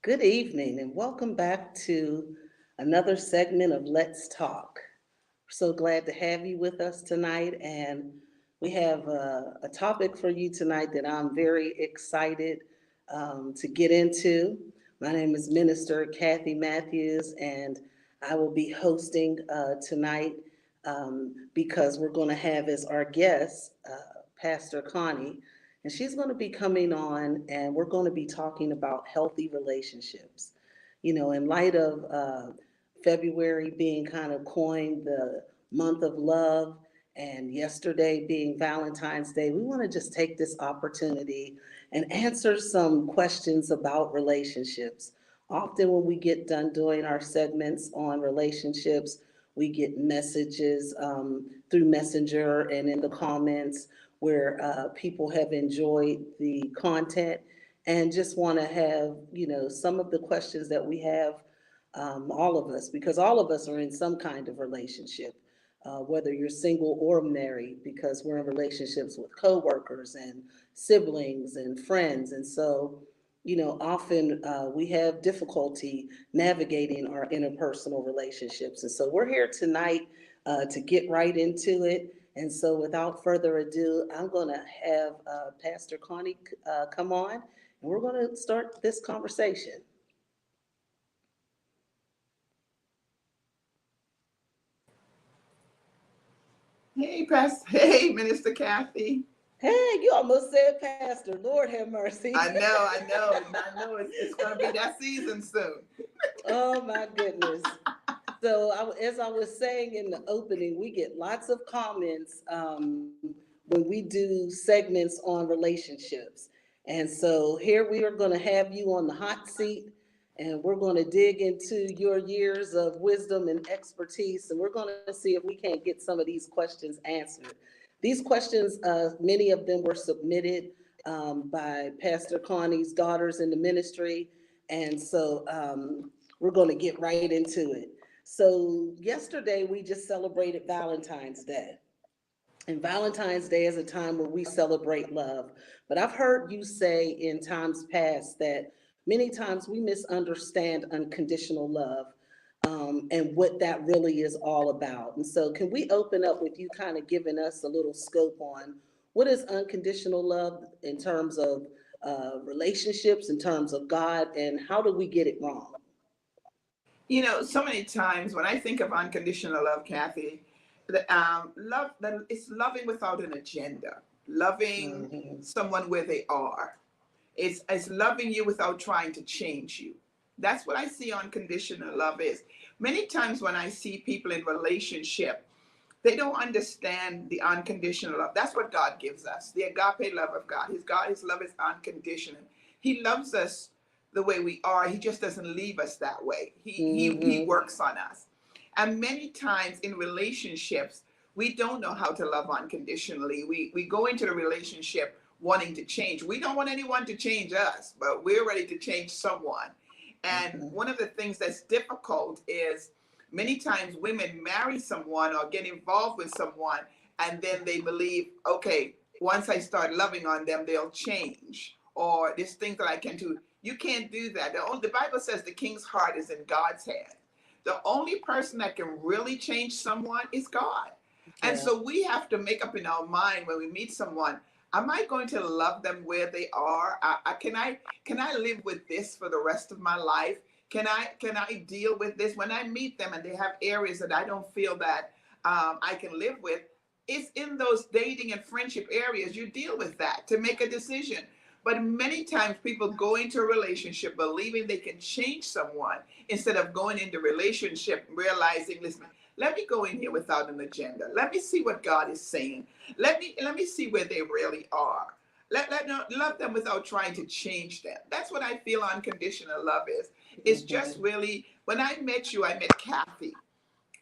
Good evening and welcome back to another segment of Let's Talk. We're so glad to have you with us tonight, and we have a topic for you tonight that I'm very excited to get into. My name is Minister Kathy Mathews, and I will be hosting tonight because we're going to have as our guest Pastor Connie, and she's going to be coming on, and we're going to be talking about healthy relationships. In light of February being kind of coined the month of love, and yesterday being Valentine's Day, we want to just take this opportunity and answer some questions about relationships. Often, when we get done doing our segments on relationships, we get messages through Messenger and in the comments where people have enjoyed the content and just want to have, some of the questions that we have, all of us, because all of us are in some kind of relationship, whether you're single or married, because we're in relationships with coworkers and siblings and friends. And so, often we have difficulty navigating our interpersonal relationships. And so we're here tonight to get right into it. And so without further ado, I'm going to have Pastor Connie come on, and we're going to start this conversation. Hey, Minister Kathy. Hey, you almost said Pastor. Lord have mercy. It's going to be that season soon. Oh my goodness. So as I was saying in the opening, we get lots of comments when we do segments on relationships. And so here we are going to have you on the hot seat, and we're going to dig into your years of wisdom and expertise, and we're going to see if we can't get some of these questions answered. These questions, many of them were submitted by Pastor Connie's daughters in the ministry, and so we're going to get right into it. So yesterday we just celebrated Valentine's Day. And Valentine's Day is a time where we celebrate love. But I've heard you say in times past that many times we misunderstand unconditional love, and what that really is all about. And so, can we open up with you kind of giving us a little scope on what is unconditional love in terms of relationships, in terms of God, and how do we get it wrong? So many times when I think of unconditional love, Kathy, love that it's loving without an agenda, loving Mm-hmm. someone where they are. It's loving you without trying to change you. That's what I see unconditional love is. Many times when I see people in relationship, they don't understand the unconditional love. That's what God gives us, the agape love of God. His love is unconditional. He loves us the way we are. He just doesn't leave us that way. He Mm-hmm. works on us. And many times in relationships, we don't know how to love unconditionally. We go into the relationship wanting to change. We don't want anyone to change us, but we're ready to change someone. And Mm-hmm. one of the things that's difficult is many times women marry someone or get involved with someone, and then they believe, okay, once I start loving on them, they'll change. Or there's things that I can do. You can't do that. The Bible says the king's heart is in God's hand. The only person that can really change someone is God. And Yeah. so we have to make up in our mind when we meet someone, am I going to love them where they are? Can I live with this for the rest of my life? Can I deal with this when I meet them and they have areas that I don't feel that I can live with? It's in those dating and friendship areas you deal with that to make a decision. But many times people go into a relationship believing they can change someone instead of going into relationship realizing, listen, let me go in here without an agenda. Let me see what God is saying. Let me see where they really are. Love them without trying to change them. That's what I feel unconditional love is. It's just Mm-hmm. really, when I met you, I met Kathy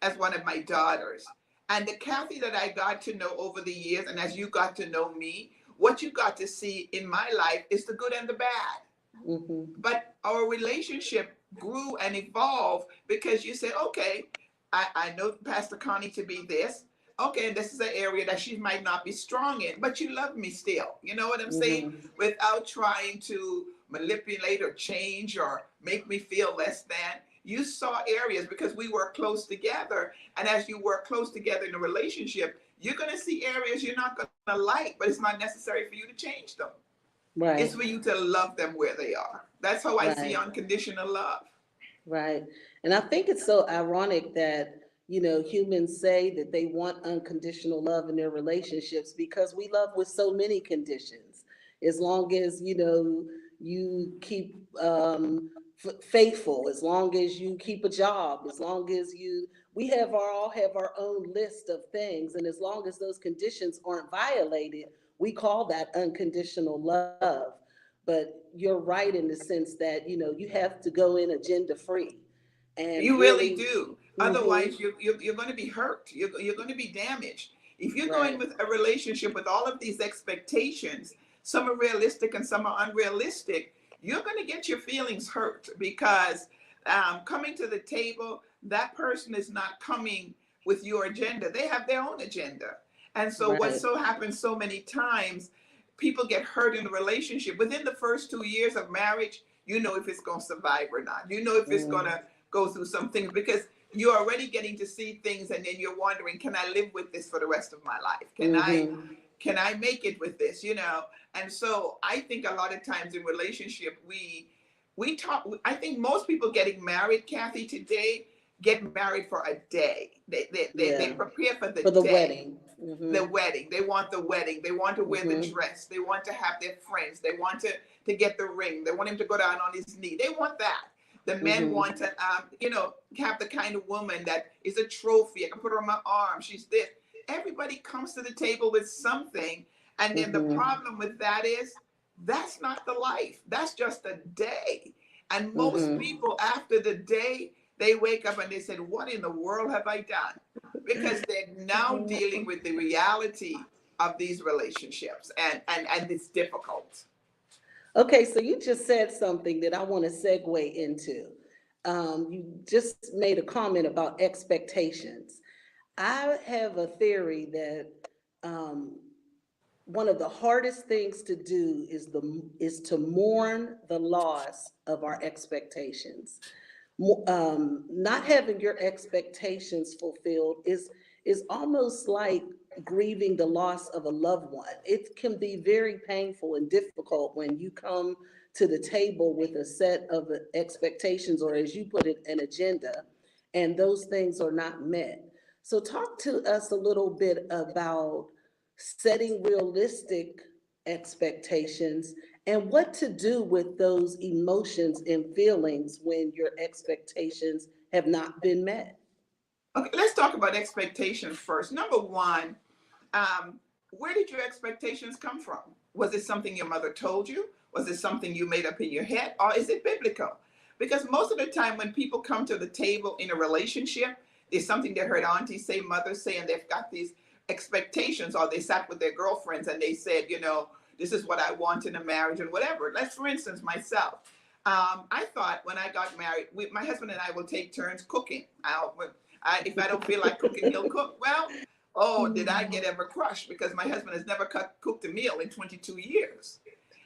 as one of my daughters. And the Kathy that I got to know over the years, and as you got to know me, what you got to see in my life is the good and the bad. Mm-hmm. But our relationship grew and evolved because you said, okay, I know Pastor Connie to be this, okay, this is an area that she might not be strong in, but you love me still. You know what I'm saying? Without trying to manipulate or change or make me feel less than. You saw areas because we work close together. And as you work close together in a relationship, you're going to see areas you're not going to like, but it's not necessary for you to change them. It's Right, for you to love them where they are. That's how I see right, unconditional love. right. And I think it's so ironic that, humans say that they want unconditional love in their relationships because we love with so many conditions. As long as, you keep faithful, as long as you keep a job, as long as we all have our own list of things. And as long as those conditions aren't violated, we call that unconditional love. But you're right in the sense that, you have to go in agenda free and You really really, do. mm-hmm, Otherwise, you're going to be hurt. You're going to be damaged. If you're going right, with a relationship with all of these expectations, some are realistic and some are unrealistic, you're going to get your feelings hurt because coming to the table, that person is not coming with your agenda. They have their own agenda. And so, what right, so happens so many times, people get hurt in a relationship. Within the first 2 years of marriage, you know if it's going to survive or not. You know if it's going mm, to go through some things because you're already getting to see things and then you're wondering, can I live with this for the rest of my life? mm-hmm, Can I make it with this, you know? And so I think a lot of times in relationship we talk, I think most people getting married, Kathy, today get married for a day. They yeah, prepare for the for the day, wedding. Mm-hmm, the wedding. They want the wedding. They want to wear the mm-hmm, dress. They want to have their friends. They want to get the ring. They want him to go down on his knee. They want that. The men mm-hmm, want to, have the kind of woman that is a trophy. I can put her on my arm. She's this. Everybody comes to the table with something. And then the mm-hmm, problem with that is that's not the life. That's just a day. And most mm-hmm. people, after the day, they wake up and they said, what in the world have I done? Because they're now dealing with the reality of these relationships. And it's difficult. Okay, so you just said something that I want to segue into. You just made a comment about expectations. I have a theory that um, one of the hardest things to do is to mourn the loss of our expectations. Not having your expectations fulfilled is almost like grieving the loss of a loved one. It can be very painful and difficult when you come to the table with a set of expectations, or as you put it, an agenda, and those things are not met. So talk to us a little bit about setting realistic expectations and what to do with those emotions and feelings when your expectations have not been met. Okay, let's talk about expectations first. Number one, where did your expectations come from? Was it something your mother told you? Was it something you made up in your head? Or is it biblical? Because most of the time when people come to the table in a relationship, there's something they heard aunties say, mothers say, and they've got these expectations, or they sat with their girlfriends and they said, this is what I want in a marriage and whatever. Let's, for instance, myself. I thought when I got married, my husband and I will take turns cooking. If I don't feel like cooking, he'll cook. Well, oh, did I get ever crushed? Because my husband has never cooked a meal in 22 years.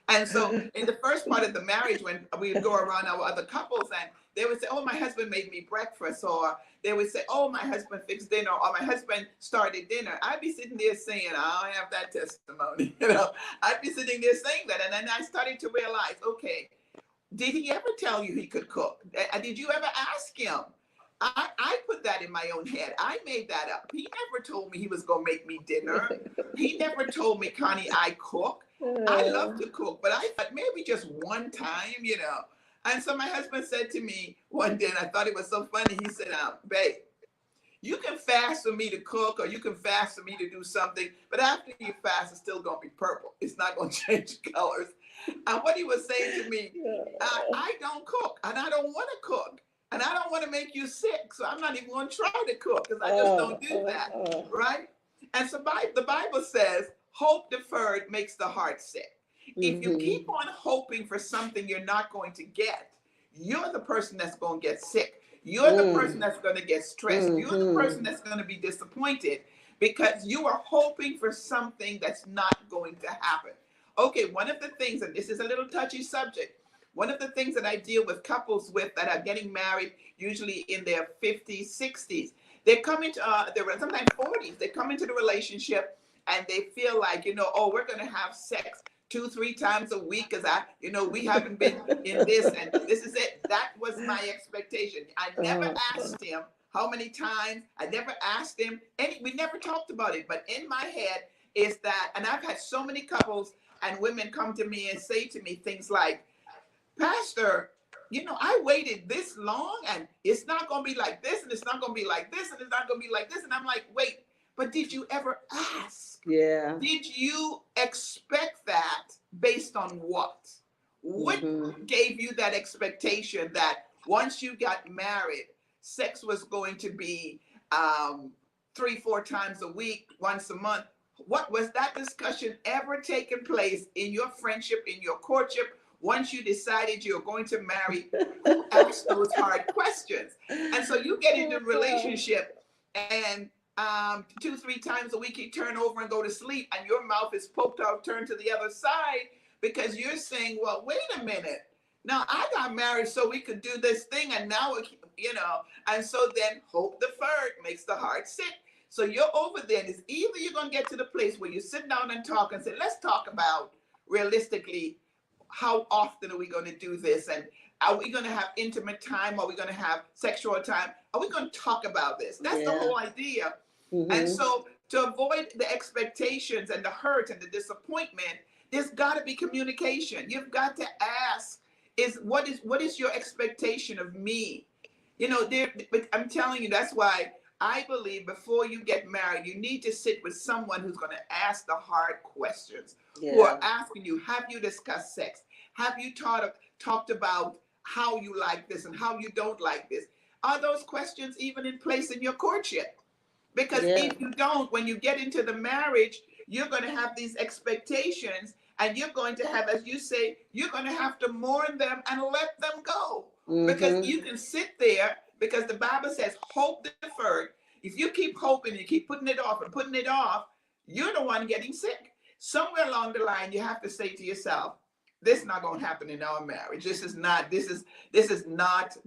And so in the first part of the marriage, when we would go around our other couples and they would say, oh, my husband made me breakfast, or they would say, oh, my husband fixed dinner, or my husband started dinner. I'd be sitting there saying, I don't have that testimony. I'd be sitting there saying that. And then I started to realize, okay, did he ever tell you he could cook? Did you ever ask him? I put that in my own head. I made that up. He never told me he was going to make me dinner. He never told me, Connie, I cook. I love to cook, but I thought maybe just one time. And so my husband said to me one day, and I thought it was so funny. He said, babe, you can fast for me to cook, or you can fast for me to do something, but after you fast, it's still going to be purple. It's not going to change colors. And what he was saying to me, I don't cook, and I don't want to cook. And I don't want to make you sick, so I'm not even going to try to cook because I just don't do that, right? And so the Bible says, hope deferred makes the heart sick. If you Mm-hmm. keep on hoping for something you're not going to get, you're the person that's going to get sick. You're the person that's going to get stressed. You're the Mm-hmm. person that's going to be disappointed because you are hoping for something that's not going to happen. Okay, one of the things, and this is a little touchy subject, one of the things that I deal with couples with that are getting married, usually in their 50s, 60s, they come into, they're sometimes 40s, they come into the relationship and they feel like, oh, we're going to have sex 2, 3 times a week because we haven't been in this and this is it. That was my expectation. I never asked him how many times. I never asked him any. We never talked about it. But in my head is that, and I've had so many couples and women come to me and say to me things like, Pastor, I waited this long and it's not going to be like this and it's not going to be like this and it's not going to be like this. And I'm like, wait, but did you ever ask? Yeah. Did you expect that based on what? What gave you that expectation that once you got married, sex was going to be 3, 4 times a week, once a month? What was that discussion ever taking place in your friendship, in your courtship? Once you decided you're going to marry, who asked those hard questions? And so you get into a relationship and 2, 3 times a week you turn over and go to sleep and your mouth is poked out, turned to the other side because you're saying, well, wait a minute. Now I got married so we could do this thing and now, and so then hope deferred makes the heart sick. So you're over there and it's either you're going to get to the place where you sit down and talk and say, let's talk about realistically, how often are we going to do this? And are we going to have intimate time? Are we going to have sexual time? Are we going to talk about this? That's the whole idea. And so to avoid the expectations and the hurt and the disappointment, there's got to be communication. You've got to ask, what is your expectation of me? I'm telling you, that's why I believe before you get married, you need to sit with someone who's going to ask the hard questions, who are asking you, have you discussed sex? Have you talked about how you like this and how you don't like this? Are those questions even in place in your courtship? Because if you don't, when you get into the marriage, you're going to have these expectations and you're going to have, as you say, you're going to have to mourn them and let them go. Because you can sit there, because the Bible says hope deferred. If you keep hoping, you keep putting it off and putting it off, you're the one getting sick. Somewhere along the line, you have to say to yourself, this is not going to happen in our marriage. This is not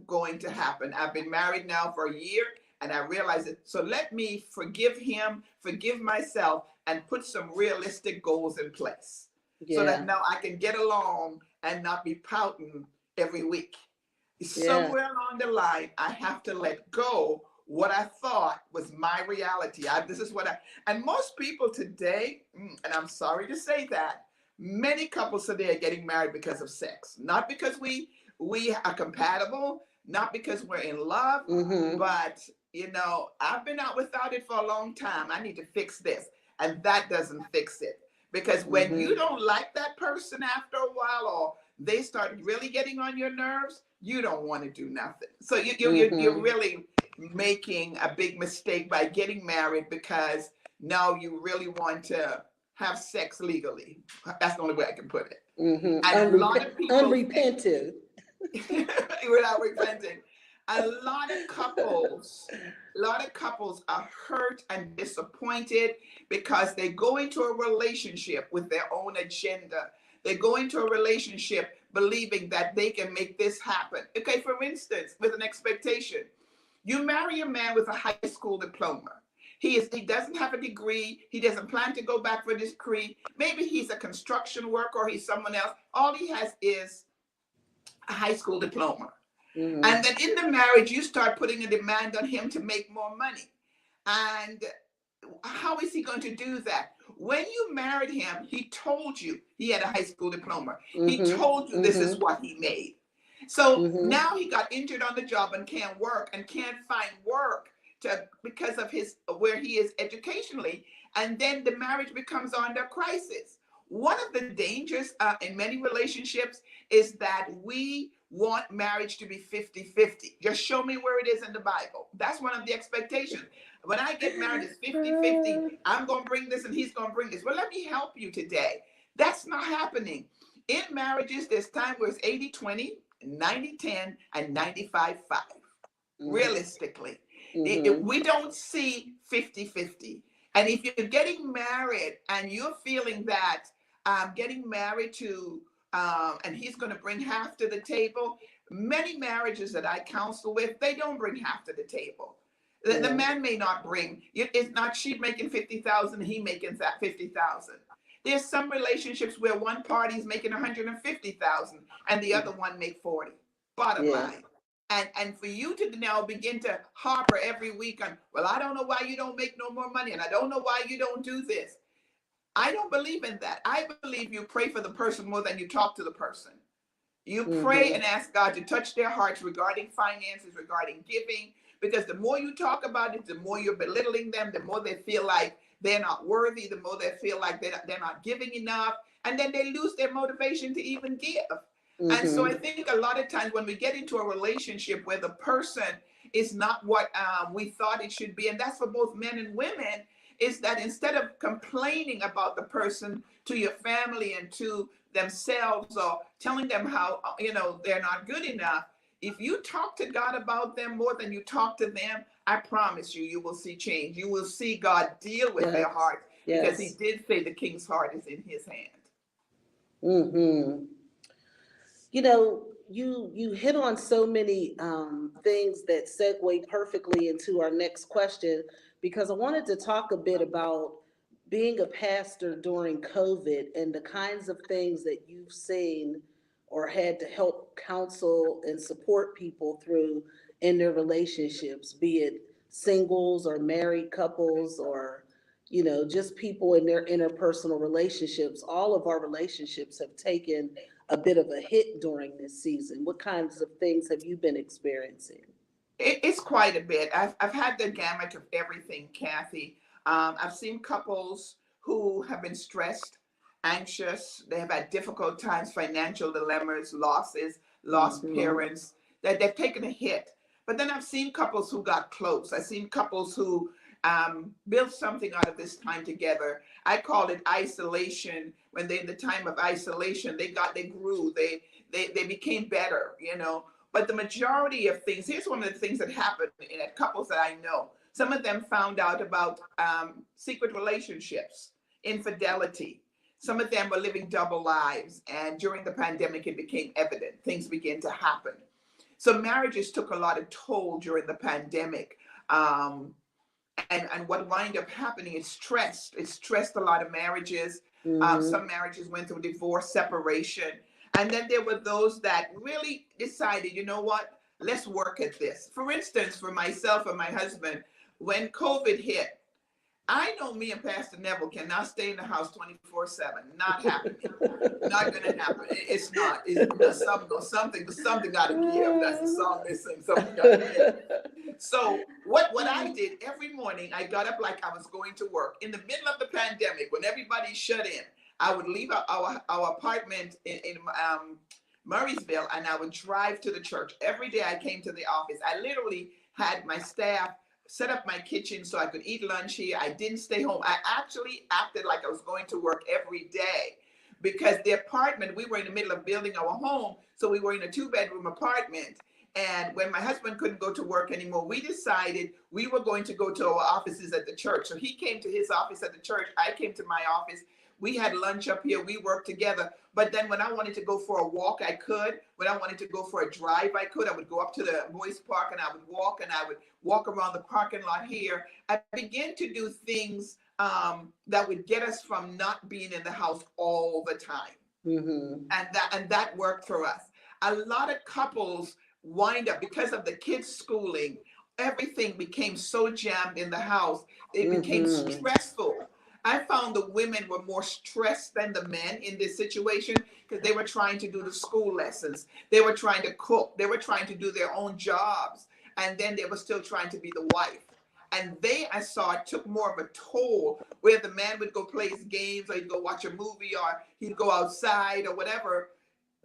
going to happen. I've been married now for a year and I realize it. So let me forgive him, forgive myself, and put some realistic goals in place so that now I can get along and not be pouting every week. Somewhere along the line, I have to let go what I thought was my reality. And most people today, and I'm sorry to say that, many couples today are getting married because of sex. Not because we are compatible, not because we're in love, but, I've been out without it for a long time. I need to fix this. And that doesn't fix it. Because when you don't like that person after a while, or they start really getting on your nerves, you don't want to do nothing. So you're really making a big mistake by getting married because now you really want to have sex legally. That's the only way I can put it. And a lot of people, unrepentant, without repenting. A lot of couples are hurt and disappointed because they go into a relationship with their own agenda. They go into a relationship believing that they can make this happen. Okay, for instance, with an expectation. You marry a man with a high school diploma. He doesn't have a degree. He doesn't plan to go back for this degree. Maybe he's a construction worker or he's someone else. All he has is a high school diploma. And then in the marriage, you start putting a demand on him to make more money. And how is he going to do that? When you married him, he told you he had a high school diploma. He told you this is what he made. So now he got injured on the job and can't work and can't find work because of where he is educationally. And then the marriage becomes under crisis. One of the dangers in many relationships is that we want marriage to be 50-50. Just show me where it is in the Bible. That's one of the expectations. When I get married, it's 50-50. I'm going to bring this and he's going to bring this. Well, let me help you today. That's not happening. In marriages, there's time where it's 80-20, 90-10, and 95-5. Realistically. We don't see 50-50. And if you're getting married and you're feeling that getting married to, and he's going to bring half to the table, many marriages that I counsel with, they don't bring half to the table. The Yeah. man may not bring, it's not she making 50,000, he making that 50,000. There's some relationships where one party is making 150,000 and the other one make 40. Bottom Yeah. line. And for you to now begin to harbor every week on, well, I don't know why you don't make no more money, and I don't know why you don't do this. I don't believe in that. I believe you pray for the person more than you talk to the person. You pray Mm-hmm. and ask God to touch their hearts regarding finances, regarding giving, because the more you talk about it, the more you're belittling them, the more they feel like they're not worthy, the more they feel like they're not giving enough, and then they lose their motivation to even give. And so I Mm-hmm. think a lot of times when we get into a relationship where the person is not what we thought it should be, and that's for both men and women, is that instead of complaining about the person to your family and to themselves or telling them how they're not good enough, if you talk to God about them more than you talk to them, I promise you, you will see change. You will see God deal with their Yes. hearts, because he Yes. did say the king's heart is in his hand. Mm-hmm. You hit on so many things that segue perfectly into our next question, because I wanted to talk a bit about being a pastor during COVID and the kinds of things that you've seen or had to help counsel and support people through in their relationships, be it singles or married couples or just people in their interpersonal relationships. All of our relationships have taken a bit of a hit during this season. What kinds of things have you been experiencing? It's quite a bit. I've had the gamut of everything, Kathy. I've seen couples who have been stressed, anxious. They have had difficult times, financial dilemmas, losses, lost Mm-hmm. parents, that they've taken a hit. But then I've seen couples who got close. I've seen couples who built something out of this time together. I call it isolation. When they, in the time of isolation, they grew, they became better, But the majority of things, here's one of the things that happened in couples that I know. Some of them found out about secret relationships, infidelity. Some of them were living double lives. And during the pandemic, it became evident. Things began to happen. So marriages took a lot of toll during the pandemic. Um, and what wind up happening is stressed. It stressed a lot of marriages. Mm-hmm. Some marriages went through divorce, separation. And then there were those that really decided, you know what, let's work at this. For instance, for myself and my husband, when COVID hit, I know me and Pastor Neville cannot stay in the house 24/7. Not happening. Not gonna happen. It's not. Something got to give. That's the song they sing. Something got to give. So what I did every morning, I got up like I was going to work. In the middle of the pandemic, when everybody shut in, I would leave our apartment in Murraysville, and I would drive to the church. Every day I came to the office. I literally had my staff set up my kitchen so I could eat lunch here. I didn't stay home. I actually acted like I was going to work every day, because the apartment, we were in the middle of building our home. So we were in a 2-bedroom apartment. And when my husband couldn't go to work anymore, we decided we were going to go to our offices at the church. So he came to his office at the church. I came to my office. We had lunch up here. We worked together. But then when I wanted to go for a walk, I could. When I wanted to go for a drive, I could. I would go up to the Boys Park and I would walk around the parking lot here. I began to do things that would get us from not being in the house all the time. Mm-hmm. And that worked for us. A lot of couples wind up, because of the kids' schooling, everything became so jammed in the house. It became Mm-hmm. stressful. I found the women were more stressed than the men in this situation, because they were trying to do the school lessons. They were trying to cook. They were trying to do their own jobs. And then they were still trying to be the wife. And I saw it took more of a toll, where the man would go play his games, or he'd go watch a movie, or he'd go outside or whatever.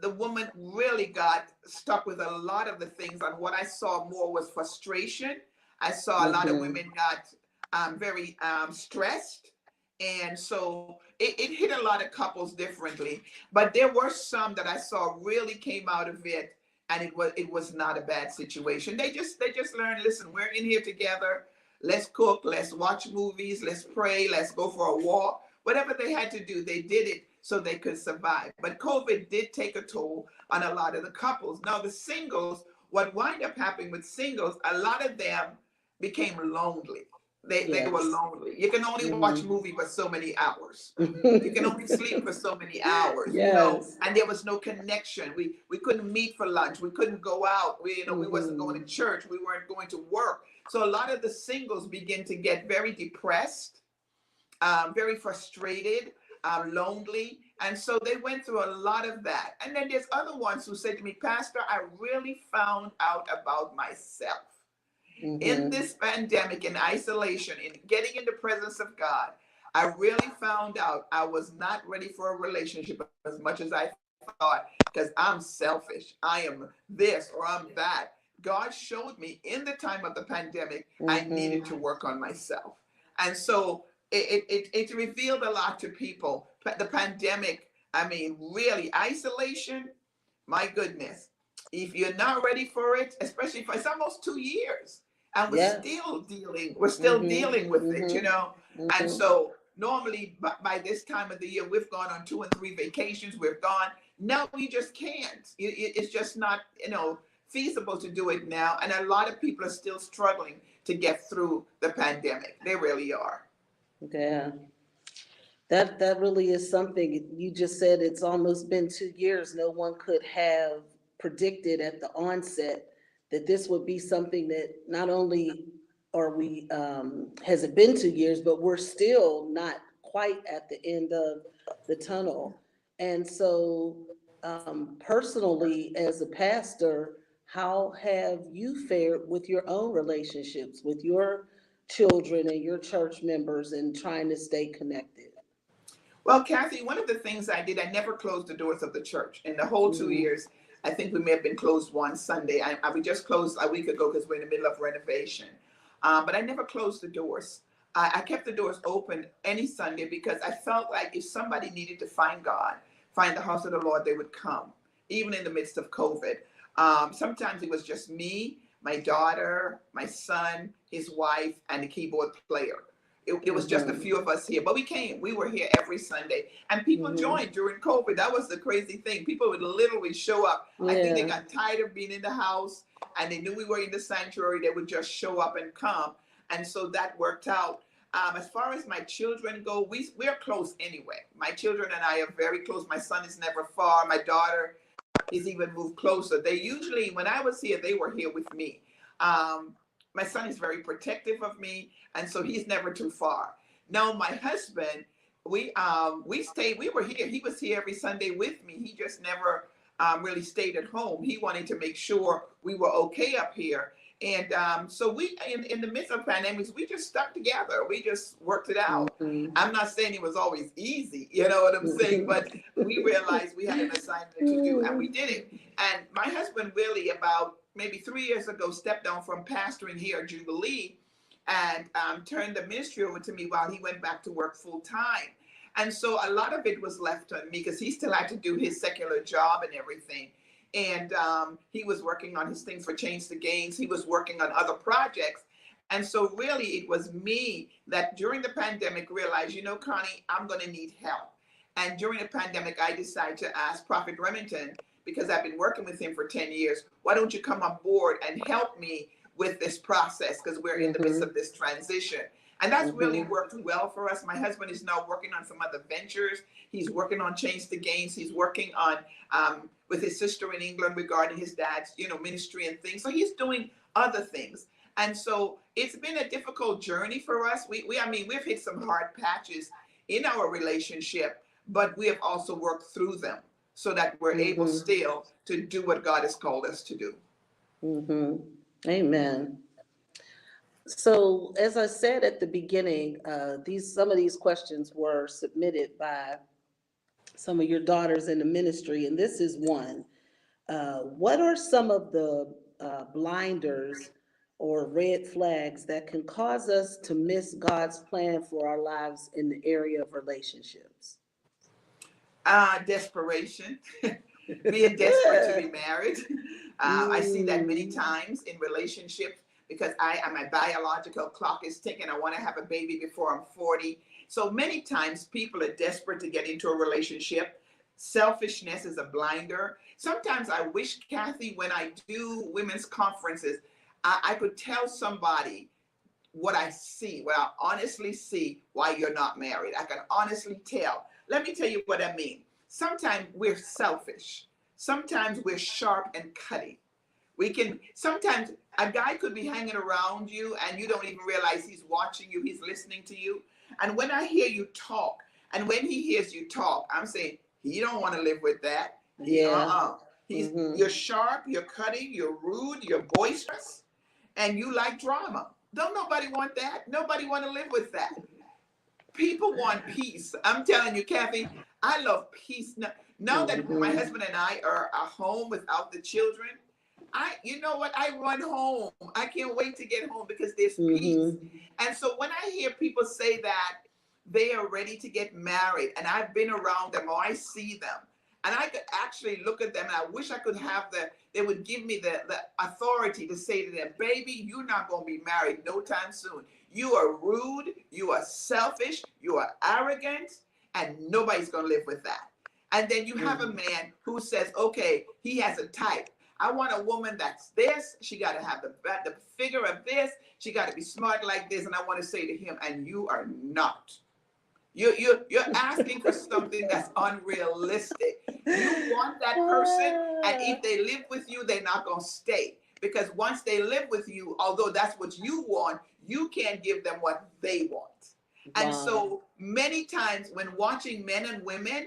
The woman really got stuck with a lot of the things. And what I saw more was frustration. I saw a lot of Mm-hmm. women got very stressed. And so it hit a lot of couples differently. But there were some that I saw really came out of it, and it was not a bad situation. They just learned, listen, we're in here together. Let's cook, let's watch movies, let's pray, let's go for a walk. Whatever they had to do, they did it so they could survive. But COVID did take a toll on a lot of the couples. Now, the singles, what wind up happening with singles, a lot of them became lonely. They were Yes. lonely. You can only watch Mhm. movie for so many hours. You can only sleep for so many hours, Yes. and there was no connection. We couldn't meet for lunch. We couldn't go out. We wasn't going to Mhm. church. We weren't going to work. So a lot of the singles begin to get very depressed, very frustrated, lonely. And so they went through a lot of that. And then there's other ones who said to me, Pastor, I really found out about myself in Mhm. this pandemic, in isolation, in getting in the presence of God. I really found out I was not ready for a relationship as much as I thought, because I'm selfish. I am this or I'm that. God showed me in the time of the pandemic, I needed to Mhm. work on myself. And so it revealed a lot to people. The pandemic, I mean, really, isolation, my goodness. If you're not ready for it, especially for it's almost 2 years, and Yes. we're still Mhm. dealing with it, Mhm. and Mhm. so normally by this time of the year, we've gone on 2 and 3 vacations. We've gone. Now we just can't. It's just not, feasible to do it now. And a lot of people are still struggling to get through the pandemic. They really are. Yeah. That really is something. You just said it's almost been 2 years. No one could have predicted at the onset that this would be something that not only are we, has it been 2 years, but we're still not quite at the end of the tunnel. And so, personally, as a pastor, how have you fared with your own relationships, with your children and your church members and trying to stay connected? Well, Kathy, one of the things I did, I never closed the doors of the church. In the whole two Mhm. years, I think we may have been closed one Sunday. We just closed a week ago because we're in the middle of renovation. But I never closed the doors. I kept the doors open any Sunday because I felt like if somebody needed to find God, find the house of the Lord, they would come, even in the midst of COVID. Sometimes it was just me, my daughter, my son, his wife, and the keyboard player. It was just a Mhm. few of us here, but we came. We were here every Sunday, and people Mhm. joined during COVID. That was the crazy thing. People would literally show up. I think they Yeah. got tired of being in the house, and they knew we were in the sanctuary. They would just show up and come, and so that worked out. As far as my children go, we're close anyway. My children and I are very close. My son is never far. My daughter is even moved closer. They usually, when I was here, they were here with me. Um, my son is very protective of me, and so he's never too far. Now, my husband, we stayed. We were here. He was here every Sunday with me. He just never really stayed at home. He wanted to make sure we were okay up here. And so in the midst of pandemics, we just stuck together. We just worked it out. Mhm. I'm not saying it was always easy, you know what I'm saying? But we realized we had an assignment to do, and we did it. And my husband really, about maybe 3 years ago, stepped down from pastoring here at Jubilee and turned the ministry over to me while he went back to work full time. And so a lot of it was left on me because he still had to do his secular job and everything. And he was working on his thing for Change the Gains. He was working on other projects. And so really it was me that during the pandemic realized, Connie, I'm going to need help. And during the pandemic, I decided to ask Prophet Remington, because I've been working with him for 10 years, why don't you come on board and help me with this process? Because we're in the midst Mhm. of this transition. And that's really Mhm. worked well for us. My husband is now working on some other ventures. He's working on Change the Gains. He's working on with his sister in England regarding his dad's, ministry and things. So he's doing other things. And so it's been a difficult journey for us. I mean, we've hit some hard patches in our relationship, but we have also worked through them so that we're able Mhm. still to do what God has called us to do. Mhm. Amen. So, as I said at the beginning, some of these questions were submitted by some of your daughters in the ministry, and this is one. What are some of the blinders or red flags that can cause us to miss God's plan for our lives in the area of relationships? Desperation, being desperate to be married. I see that many Mm. times in relationships because my biological clock is ticking. I want to have a baby before I'm 40. So many times people are desperate to get into a relationship. Selfishness is a blinder. Sometimes I wish, Kathy, when I do women's conferences, I could tell somebody what I see, what I honestly see why you're not married. I can honestly tell. Let me tell you what I mean. Sometimes we're selfish. Sometimes we're sharp and cutting. Sometimes a guy could be hanging around you and you don't even realize he's watching you, he's listening to you. And when I hear you talk, and when he hears you talk, I'm saying, he don't want to live with that. Yeah. You're sharp, you're cutting, you're rude, you're boisterous, and you like drama. Don't nobody want that. Nobody want to live with that. People want peace. I'm telling you, Kathy, I love peace. Now that my husband and I are home without the children, you know what? I run home. I can't wait to get home because there's peace. And so when I hear people say that they are ready to get married, and I've been around them or I see them, and I could actually look at them, and I wish I could have they would give me the authority to say to them, baby, you're not going to be married no time soon. You are rude, you are selfish, you are arrogant, and nobody's going to live with that. And then you have a man who says, okay, he has a type. I want a woman that's this. She got to have the figure of this. She got to be smart like this. And I want to say to him, and you are not. You're asking for something that's unrealistic. You want that person, and if they live with you, they're not going to stay. Because once they live with you, although that's what you want, you can't give them what they want. And so many times when watching men and women,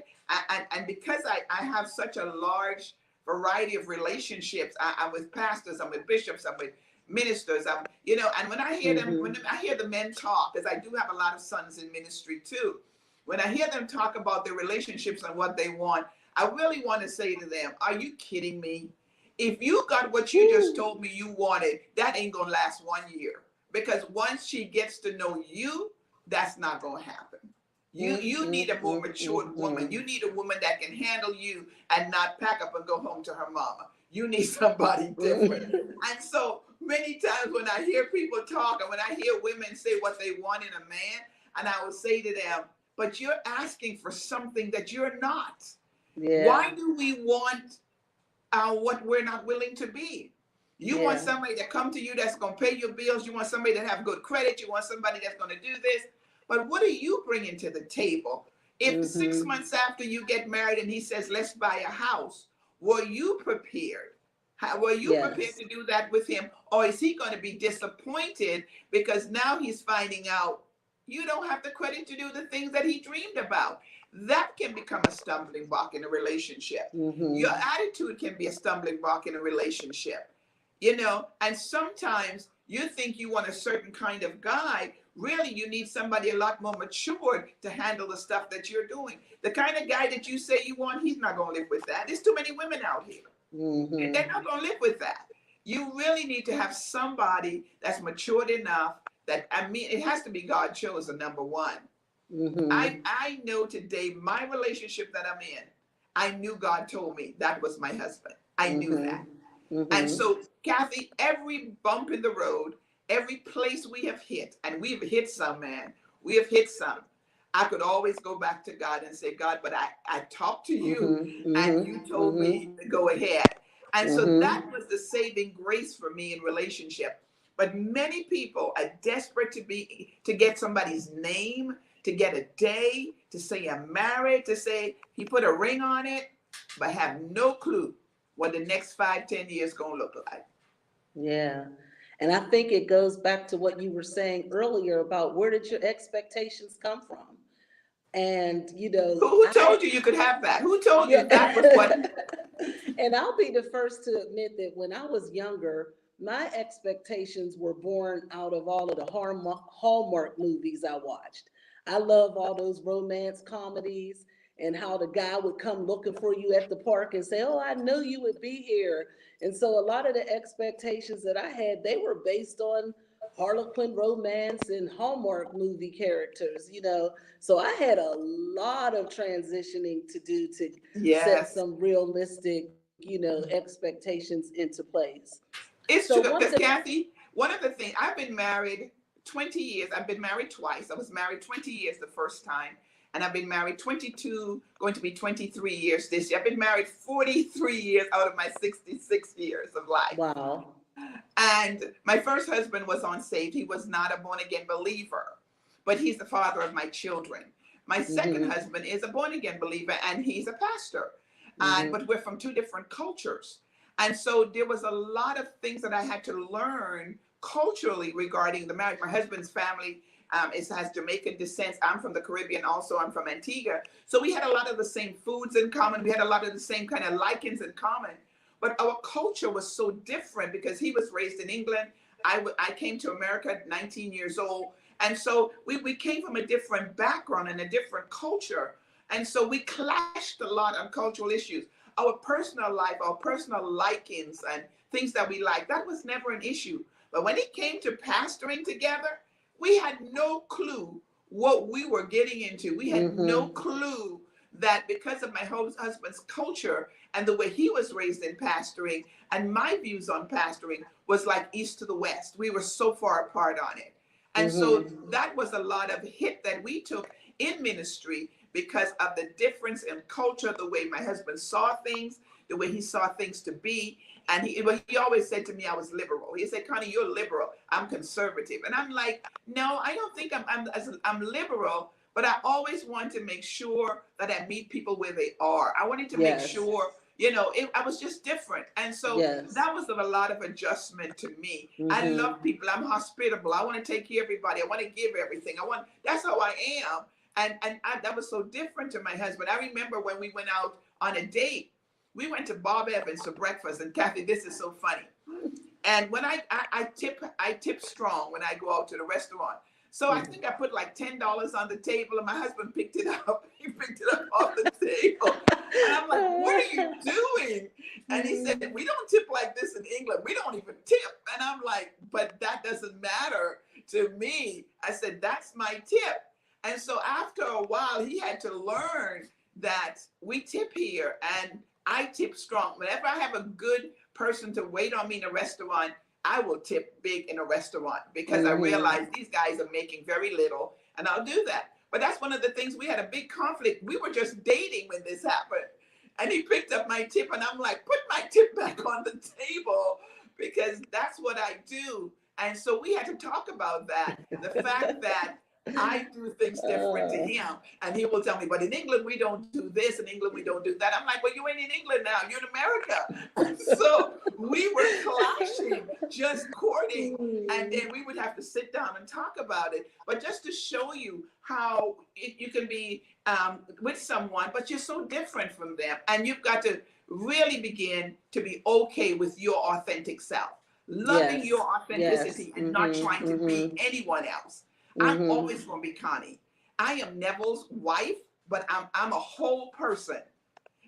and because I have such a large variety of relationships, I'm with pastors, I'm with bishops, I'm with ministers, and when I hear them, when I hear the men talk, because I do have a lot of sons in ministry too, when I hear them talk about their relationships and what they want, I really want to say to them, are you kidding me? If you got what you just told me you wanted, that ain't gonna last 1 year. Because once she gets to know you, that's not gonna happen. You need a more matured woman. You need a woman that can handle you and not pack up and go home to her mama. You need somebody different. And so many times when I hear people talk and when I hear women say what they want in a man, and I will say to them, but you're asking for something that you're not. Yeah. Why do we want what we're not willing to be? You want somebody to come to you that's going to pay your bills. You want somebody that have good credit. You want somebody that's going to do this. But what are you bringing to the table? If 6 months after you get married and he says, let's buy a house, were you prepared? Were you prepared to do that with him? Or is he going to be disappointed because now he's finding out you don't have the credit to do the things that he dreamed about? That can become a stumbling block in a relationship. Your attitude can be a stumbling block in a relationship. And sometimes you think you want a certain kind of guy. Really, you need somebody a lot more matured to handle the stuff that you're doing. The kind of guy that you say you want, he's not going to live with that. There's too many women out here. They're not going to live with that. You really need to have somebody that's matured enough that, it has to be God chosen, number one. I know today, my relationship that I'm in, I knew God told me that was my husband. I knew that. And so, Kathy, every bump in the road, every place we have hit, and we've hit some, man, we have hit some. I could always go back to God and say, God, but I talked to you and you told me to go ahead. And so that was the saving grace for me in relationship. But many people are desperate to get somebody's name, to get a day, to say I'm married, to say he put a ring on it, but have no clue what the next 5-10 years going to look like. Yeah. And I think it goes back to what you were saying earlier about where did your expectations come from? And, who told you could have that? Who told you that was what? And I'll be the first to admit that when I was younger, my expectations were born out of all of the Hallmark movies I watched. I love all those romance comedies and how the guy would come looking for you at the park and say, oh, I knew you would be here. And so a lot of the expectations that I had, they were based on Harlequin romance and Hallmark movie characters, So I had a lot of transitioning to do to set some realistic, expectations into place. It's true, because Kathy, one of the things, I've been married 20 years. I've been married twice. I was married 20 years the first time, and I've been married 22, going to be 23 years this year. I've been married 43 years out of my 66 years of life. Wow. And my first husband was unsaved. He was not a born again believer, but he's the father of my children. My second husband is a born again believer, and he's a pastor. But we're from two different cultures. And so there was a lot of things that I had to learn culturally regarding the marriage. My husband's family has Jamaican descent. I'm from the Caribbean also. I'm from Antigua. So we had a lot of the same foods in common. We had a lot of the same kind of likings in common. But our culture was so different because he was raised in England. I came to America at 19 years old. And so we came from a different background and a different culture. And so we clashed a lot on cultural issues. Our personal life, our personal likings and things that we like, that was never an issue. But when it came to pastoring together, we had no clue what we were getting into. We had no clue that because of my husband's culture and the way he was raised in pastoring and my views on pastoring was like east to the west. We were so far apart on it. And so that was a lot of hit that we took in ministry because of the difference in culture, the way my husband saw things, the way he saw things to be. And he always said to me, I was liberal. He said, Connie, you're liberal. I'm conservative. And I'm like, no, I don't think I'm liberal, but I always want to make sure that I meet people where they are. I wanted to make sure, I was just different. And so that was a lot of adjustment to me. I love people. I'm hospitable. I want to take care of everybody. I want to give everything. That's how I am. And that was so different to my husband. I remember when we went out on a date, we went to Bob Evans for breakfast. And Kathy, this is so funny. And when I tip strong when I go out to the restaurant. So I think I put like $10 on the table and my husband picked it up. He picked it up off the table. And I'm like, what are you doing? And he said, we don't tip like this in England. We don't even tip. And I'm like, but that doesn't matter to me. I said, that's my tip. And so after a while, he had to learn that we tip here and I tip strong. Whenever I have a good person to wait on me in a restaurant, I will tip big in a restaurant because I realize these guys are making very little and I'll do that. But that's one of the things, we had a big conflict. We were just dating when this happened. And he picked up my tip and I'm like, put my tip back on the table because that's what I do. And so we had to talk about that. The fact that I do things different to him. And he will tell me, but in England, we don't do this. In England, we don't do that. I'm like, well, you ain't in England now. You're in America. And so we were clashing, just courting. And then we would have to sit down and talk about it. But just to show you how you can be with someone, but you're so different from them. And you've got to really begin to be okay with your authentic self, loving your authenticity and not trying to be anyone else. I'm always going to be Connie. I am Neville's wife, but I'm a whole person.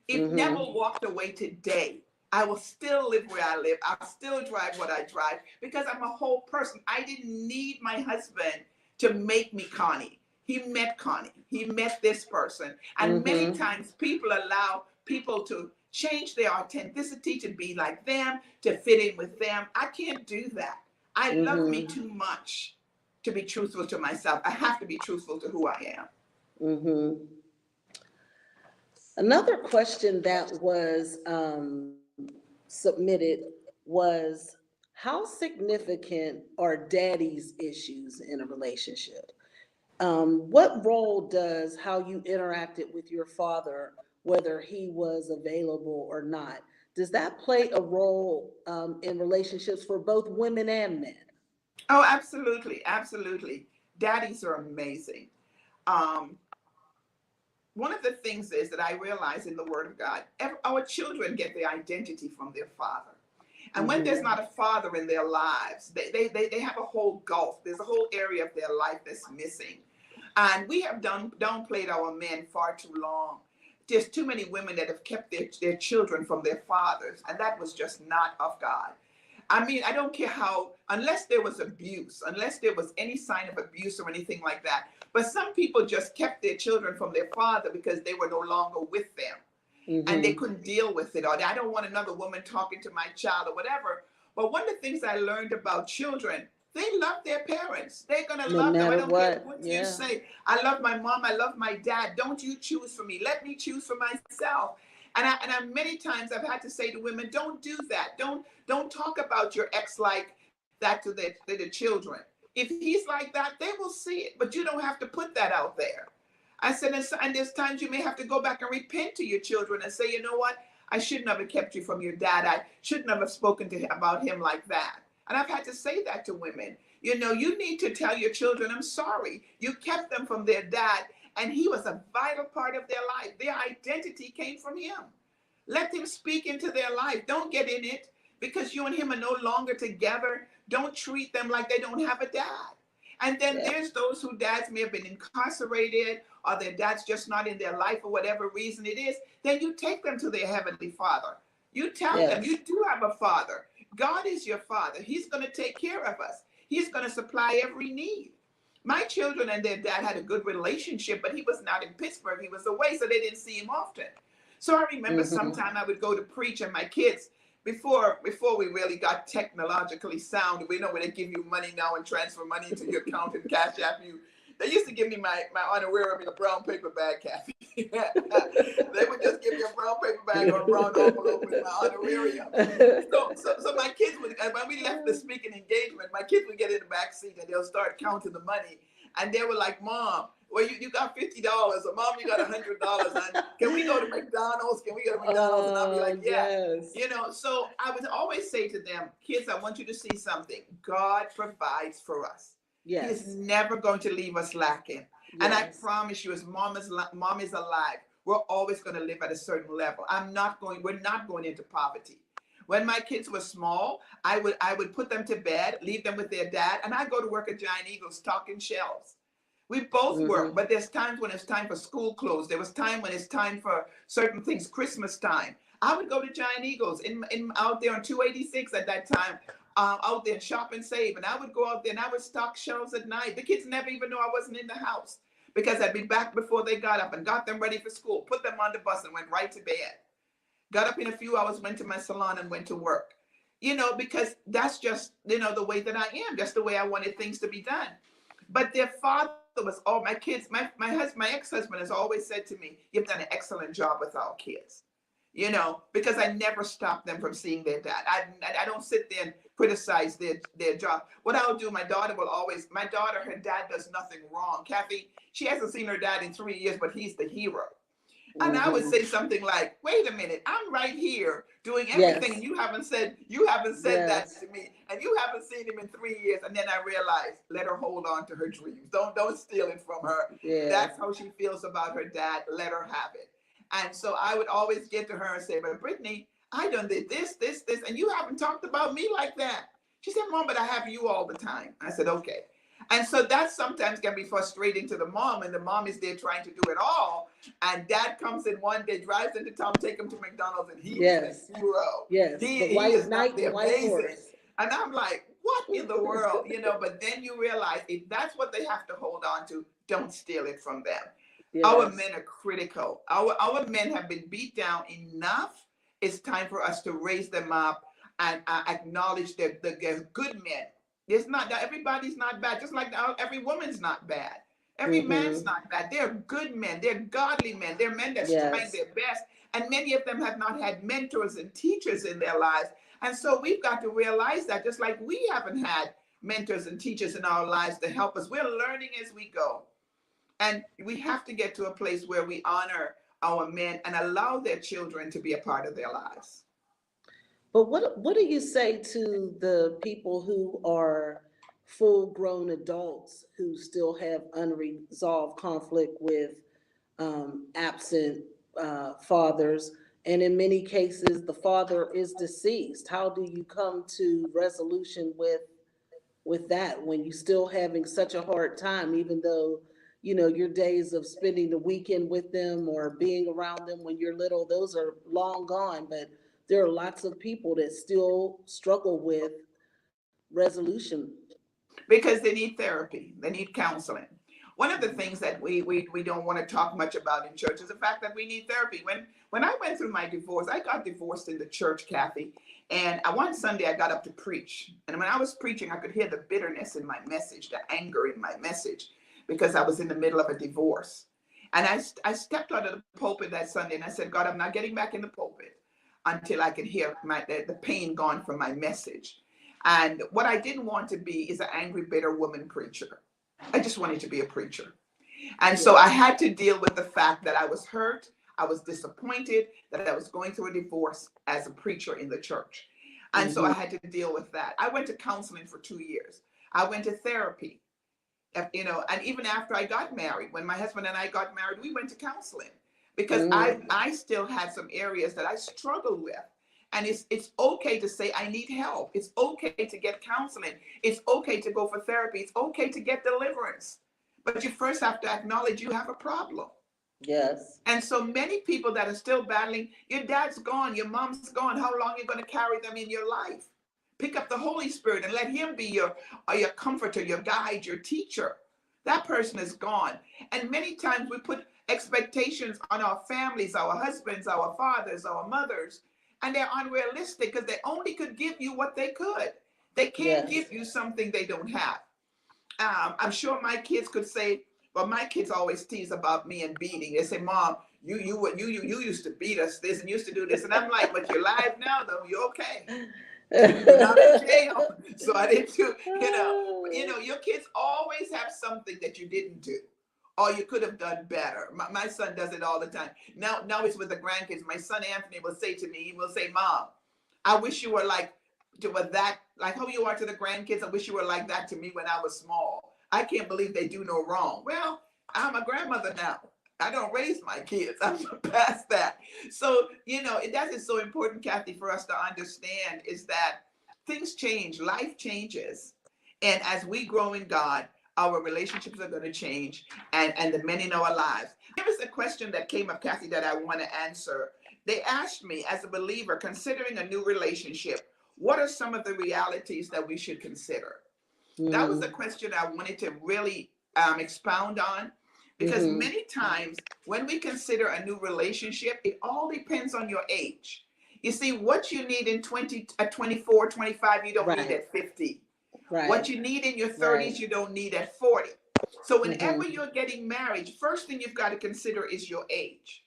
If Neville walked away today, I will still live where I live. I'll still drive what I drive because I'm a whole person. I didn't need my husband to make me Connie. He met Connie. He met this person. And many times people allow people to change their authenticity to be like them, to fit in with them. I can't do that. I love me too much to be truthful to myself. I have to be truthful to who I am. Another question that was submitted was, how significant are daddy's issues in a relationship? What role does how you interacted with your father, whether he was available or not, does that play a role in relationships for both women and men? Oh, absolutely. Absolutely. Daddies are amazing. One of the things is that I realize in the Word of God, our children get their identity from their father. And when there's not a father in their lives, they have a whole gulf. There's a whole area of their life that's missing. And we have downplayed our men far too long. There's too many women that have kept their children from their fathers. And that was just not of God. I mean, I don't care how, unless there was abuse, unless there was any sign of abuse or anything like that. But some people just kept their children from their father because they were no longer with them. And they couldn't deal with it. Or I don't want another woman talking to my child or whatever. But one of the things I learned about children, they love their parents. They're going to No love them. I matter don't care what, what you yeah, say. I love my mom. I love my dad. Don't you choose for me. Let me choose for myself. And I many times I've had to say to women, don't do that. Don't talk about your ex like that to the children. If he's like that, they will see it, but you don't have to put that out there. I said, and there's times you may have to go back and repent to your children and say, you know what? I shouldn't have kept you from your dad. I shouldn't have spoken to him about him like that. And I've had to say that to women. You know, you need to tell your children, I'm sorry. You kept them from their dad, and he was a vital part of their life. Their identity came from him. Let them speak into their life. Don't get in it because you and him are no longer together. Don't treat them like they don't have a dad. And then yeah, there's those who dads may have been incarcerated or their dad's just not in their life for whatever reason it is. Then you take them to their heavenly father. You tell them yes, you do have a father. God is your father. He's going to take care of us. He's going to supply every need. My children and their dad had a good relationship, but he was not in Pittsburgh. He was away, so they didn't see him often. So I remember mm-hmm. sometime I would go to preach, and my kids, before we really got technologically sound, we know where they give you money now and transfer money to your account and cash app you. They used to give me my honorarium in a brown paper bag, Kathy. They would just give me a brown paper bag or a brown envelope with my honorarium. So my kids would, when we left the speaking engagement, my kids would get in the back seat and they'll start counting the money. And they were like, Mom, well, you got $50, or Mom, you got $100. And can we go to McDonald's? Can we go to McDonald's? And I'll be Oh, like, yeah. yes, You know, so I would always say to them, kids, I want you to see something. God provides for us. He is yes, never going to leave us lacking. And I yes, promise you, as mom is alive, we're always going to live at a certain level. We're not going into poverty. When my kids were small, I would put them to bed, leave them with their dad, and I go to work at Giant Eagle stocking shelves. We both work, mm-hmm. but there's times when it's time for school clothes. There was time when it's time for certain things, Christmas time. I would go to Giant Eagles in out there on 286 at that time, out there and shop and save. And I would go out there and I would stock shelves at night. The kids never even knew I wasn't in the house because I'd be back before they got up and got them ready for school, put them on the bus and went right to bed. Got up in a few hours, went to my salon and went to work. You know, because that's just, the way that I am, just the way I wanted things to be done. But their father was, oh, my kids, my ex-husband has always said to me, you've done an excellent job with our kids. Because I never stopped them from seeing their dad. I don't sit there and criticize their job. What I'll do, my daughter, her dad does nothing wrong. Kathy, she hasn't seen her dad in 3 years, but he's the hero. And I would Mm-hmm. say something like, wait a minute, I'm right here doing everything, and Yes, you haven't said that yes, to me, and you haven't seen him in 3 years. And then I realized, let her hold on to her dreams. Don't steal it from her. yeah, That's how she feels about her dad. Let her have it. And so I would always get to her and say, but Brittany, I done did this, and you haven't talked about me like that. She said, Mom, but I have you all the time. I said, okay. And so that sometimes can be frustrating to the mom, and the mom is there trying to do it all. And dad comes in one day, drives into town, take him to McDonald's, and he's the yes, hero. yes. The He white is not knight, the the white amazing. horse. And I'm like, what in the world? But then you realize if that's what they have to hold on to, don't steal it from them. Our Yes. men are critical. Our men have been beat down enough. It's time for us to raise them up and acknowledge that they're good men. It's not that everybody's not bad, just like every woman's not bad. Every man's Mm-hmm. not bad. They're good men. They're godly men. They're men that's trying Yes. their best. And many of them have not had mentors and teachers in their lives. And so we've got to realize that just like we haven't had mentors and teachers in our lives to help us, we're learning as we go. And we have to get to a place where we honor our men and allow their children to be a part of their lives. But what do you say to the people who are full grown adults who still have unresolved conflict with absent fathers? And in many cases, the father is deceased. How do you come to resolution with that when you still having such a hard time, even though, your days of spending the weekend with them or being around them when you're little, those are long gone, but there are lots of people that still struggle with resolution. Because they need therapy, they need counseling. One of the things that we don't want to talk much about in church is the fact that we need therapy. When I went through my divorce, I got divorced in the church, Kathy. And one Sunday I got up to preach. And when I was preaching, I could hear the bitterness in my message, the anger in my message, because I was in the middle of a divorce. And I stepped out of the pulpit that Sunday and I said, God, I'm not getting back in the pulpit until I can hear the pain gone from my message. And what I didn't want to be is an angry, bitter woman preacher. I just wanted to be a preacher. And so I had to deal with the fact that I was hurt. I was disappointed that I was going through a divorce as a preacher in the church. And so I had to deal with that. I went to counseling for 2 years. I went to therapy, and even after I got married, when my husband and I got married, we went to counseling because I still had some areas that I struggled with. And it's okay to say, I need help. It's okay to get counseling. It's okay to go for therapy. It's okay to get deliverance. But you first have to acknowledge you have a problem. Yes. And so many people that are still battling, your dad's gone, your mom's gone. How long are you going to carry them in your life? Pick up the Holy Spirit and let him be your comforter, your guide, your teacher. That person is gone. And many times we put expectations on our families, our husbands, our fathers, our mothers, and they're unrealistic because they only could give you what they could. They can't give you something they don't have. I'm sure my kids could say, well, my kids always tease about me and beating. They say, Mom, you used to beat us this and used to do this. And I'm like, but you're alive now, though. You're okay. You're not in jail. So I didn't do, your kids always have something that you didn't do or you could have done better. My son does it all the time. Now it's with the grandkids. My son Anthony will say to me, he will say, Mom, I wish you were like how you are to the grandkids. I wish you were like that to me when I was small. I can't believe they do no wrong. Well, I'm a grandmother now. I don't raise my kids. I'm past that. So, that is so important, Kathy, for us to understand is that things change, life changes. And as we grow in God, our relationships are going to change and the men in our lives. There was a question that came up, Kathy, that I want to answer. They asked me, as a believer, considering a new relationship, what are some of the realities that we should consider? That was a question I wanted to really expound on, because many times when we consider a new relationship, it all depends on your age. You see, what you need in 24, 25, you don't need at 50. Right. What you need in your 30s, you don't need at 40. So whenever you're getting married, first thing you've got to consider is your age.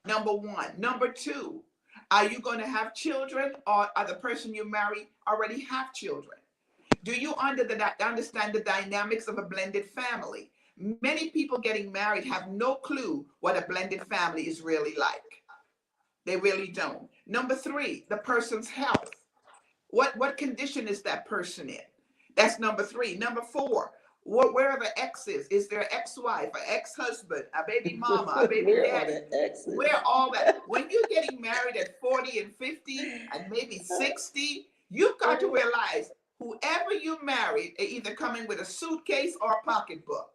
Number one. Number two, are you going to have children, or are the person you marry already have children? Do you understand the dynamics of a blended family? Many people getting married have no clue what a blended family is really like. They really don't. Number three, the person's health. What condition is that person in? That's number three. Number four, where are the exes? Is there an ex-wife, an ex-husband, a baby mama, a baby daddy? Where all that? When you're getting married at 40 and 50 and maybe 60, you've got to realize whoever you married are either coming with a suitcase or a pocketbook.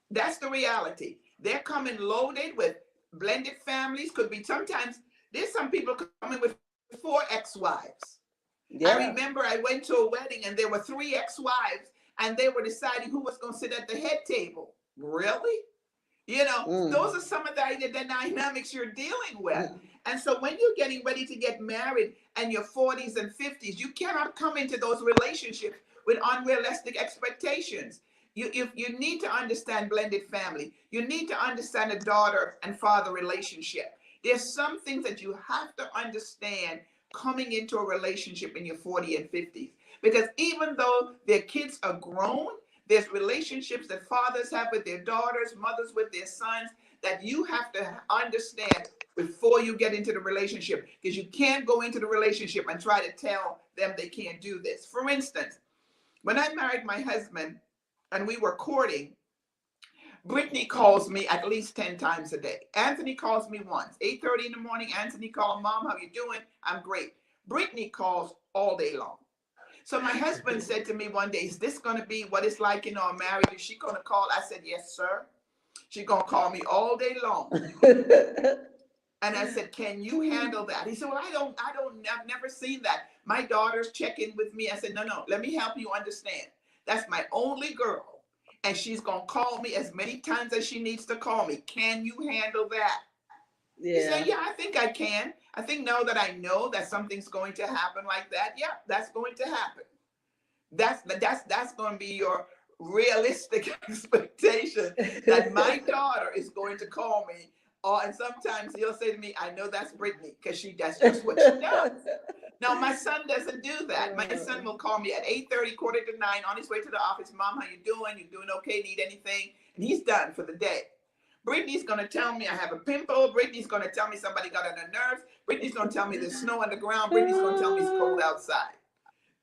That's the reality. They're coming loaded with blended families. Could be sometimes there's some people coming with 4 ex-wives. Yeah. I remember I went to a wedding and there were 3 ex-wives and they were deciding who was going to sit at the head table. Really? Those are some of the dynamics you're dealing with. And so when you're getting ready to get married and your 40s and 50s, you cannot come into those relationships with unrealistic expectations. You need to understand blended family. You need to understand a daughter and father relationship. There's some things that you have to understand coming into a relationship in your 40s and 50s. Because even though their kids are grown, there's relationships that fathers have with their daughters, mothers with their sons, that you have to understand before you get into the relationship. Because you can't go into the relationship and try to tell them they can't do this. For instance, when I married my husband and we were courting, Brittany calls me at least 10 times a day. Anthony calls me once. 8:30 in the morning, Anthony calls, Mom, how you doing? I'm great. Brittany calls all day long. So my husband said to me one day, is this going to be what it's like in our marriage? Is she going to call? I said, yes, sir. She's going to call me all day long. And I said, can you handle that? He said, well, I've never seen that. My daughters check in with me. I said, no, let me help you understand. That's my only girl. and she's going to call me as many times as she needs to call me. Can you handle that? He said, Yeah. yeah, I think I can. I think now that I know that something's going to happen like that, yeah, that's going to happen. That's going to be your realistic expectation that my daughter is going to call me. And sometimes he'll say to me, I know that's Brittany, because that's just what she does. Now, my son doesn't do that. My son will call me at 8:30, quarter to 9, on his way to the office. Mom, how you doing? You doing okay? Need anything? And he's done for the day. Brittany's going to tell me I have a pimple. Brittany's going to tell me somebody got on her nerves. Brittany's going to tell me there's snow on the ground. Brittany's going to tell me it's cold outside.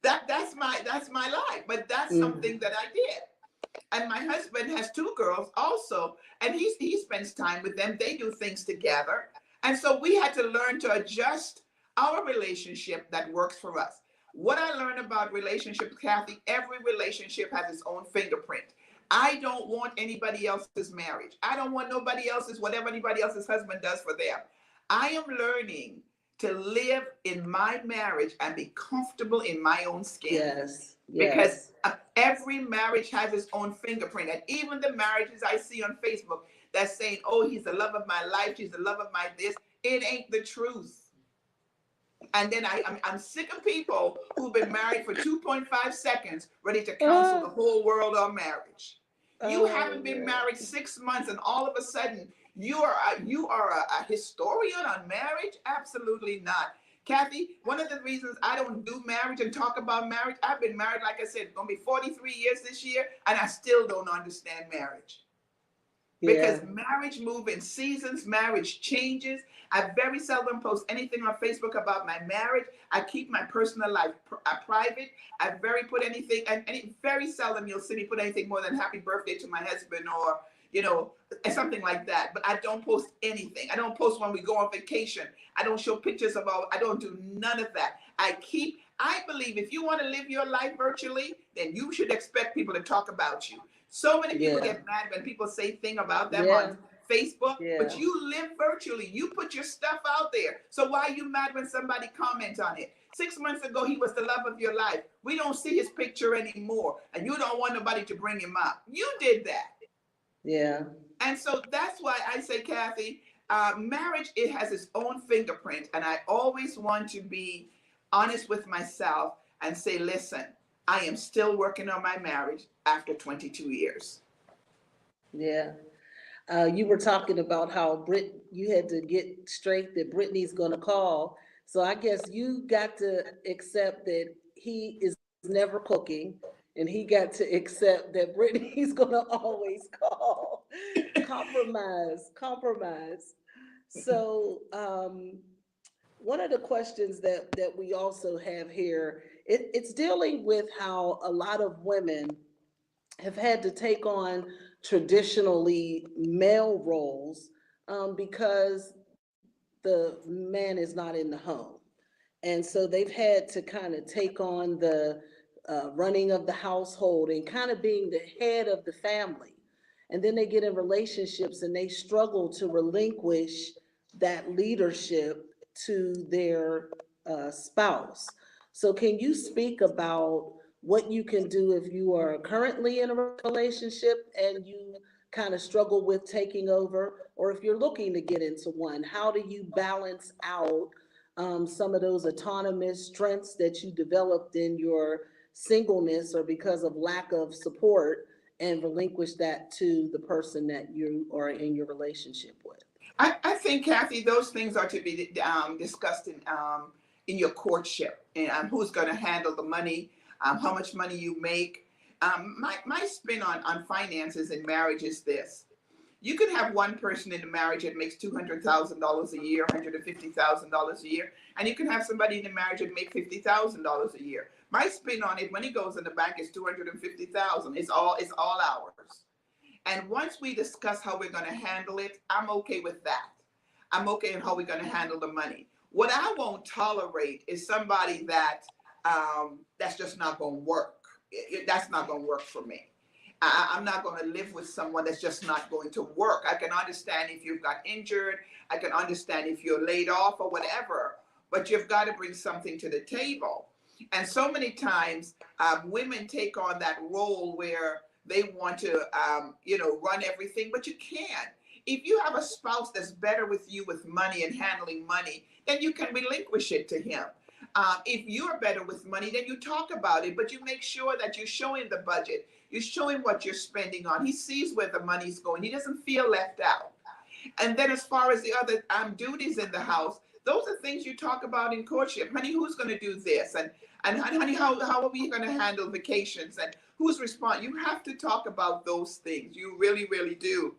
That's my life. But that's something that I did. And my husband has 2 girls also, and he spends time with them. They do things together. And so we had to learn to adjust our relationship that works for us. What I learned about relationships, Kathy, every relationship has its own fingerprint. I don't want anybody else's marriage. I don't want nobody else's, whatever anybody else's husband does for them. I am learning to live in my marriage and be comfortable in my own skin. Yes. Because every marriage has its own fingerprint. And even the marriages I see on Facebook that's saying, oh, he's the love of my life, she's the love of my this, it ain't the truth. And then I'm sick of people who've been married for 2.5 seconds, ready to counsel the whole world on marriage. You haven't been married 6 months, and all of a sudden you are a historian on marriage? Absolutely not. Kathy, one of the reasons I don't do marriage and talk about marriage, I've been married, like I said, it's going to be 43 years this year, and I still don't understand marriage. Because marriage moves in seasons, marriage changes. I very seldom post anything on Facebook about my marriage. I keep my personal life private. I very put anything, and very seldom you'll see me put anything more than happy birthday to my husband or, something like that. But I don't post anything. I don't post when we go on vacation. I don't show pictures I don't do none of that. I believe if you want to live your life virtually, then you should expect people to talk about you. So many people get mad when people say things about them on Facebook, but you live virtually. You put your stuff out there. So why are you mad when somebody comments on it? 6 months ago, he was the love of your life. We don't see his picture anymore, and you don't want nobody to bring him up. You did that. Yeah. And so that's why I say, Kathy, marriage, it has its own fingerprint, and I always want to be honest with myself and say, listen, I am still working on my marriage after 22 years. Yeah. You were talking about how you had to get straight that Brittany's going to call. So I guess you got to accept that he is never cooking, and he got to accept that Brittany's going to always call. Compromise. So one of the questions that we also have here, it's dealing with how a lot of women have had to take on traditionally male roles because the man is not in the home. And so they've had to kind of take on the running of the household and kind of being the head of the family. And then they get in relationships and they struggle to relinquish that leadership to their spouse. So can you speak about what you can do if you are currently in a relationship and you kind of struggle with taking over, or if you're looking to get into one? How do you balance out some of those autonomous strengths that you developed in your singleness or because of lack of support, and relinquish that to the person that you are in your relationship with? I think, Kathy, those things are to be discussed in your courtship, and who's going to handle the money, how much money you make. My spin on finances in marriage is this. You can have one person in the marriage that makes $200,000 a year, $150,000 a year, and you can have somebody in the marriage that makes $50,000 a year. My spin on it, when it goes in the bank, is $250,000. It's all ours. And once we discuss how we're going to handle it, I'm okay with that. I'm okay in how we're going to handle the money. What I won't tolerate is somebody that's just not going to work. That's not going to work for me. I'm not going to live with someone that's just not going to work. I can understand if you've got injured. I can understand if you're laid off or whatever, but you've got to bring something to the table. And so many times women take on that role where They want to, run everything, but you can't. If you have a spouse that's better with you with money and handling money, then you can relinquish it to him. If you're better with money, then you talk about it, but you make sure that you show him the budget. You show him what you're spending on. He sees where the money's going. He doesn't feel left out. And then as far as the other duties in the house, those are things you talk about in courtship. Honey, who's going to do this? And honey, how are we going to handle vacations? And who's responsible? You have to talk about those things. You really, really do.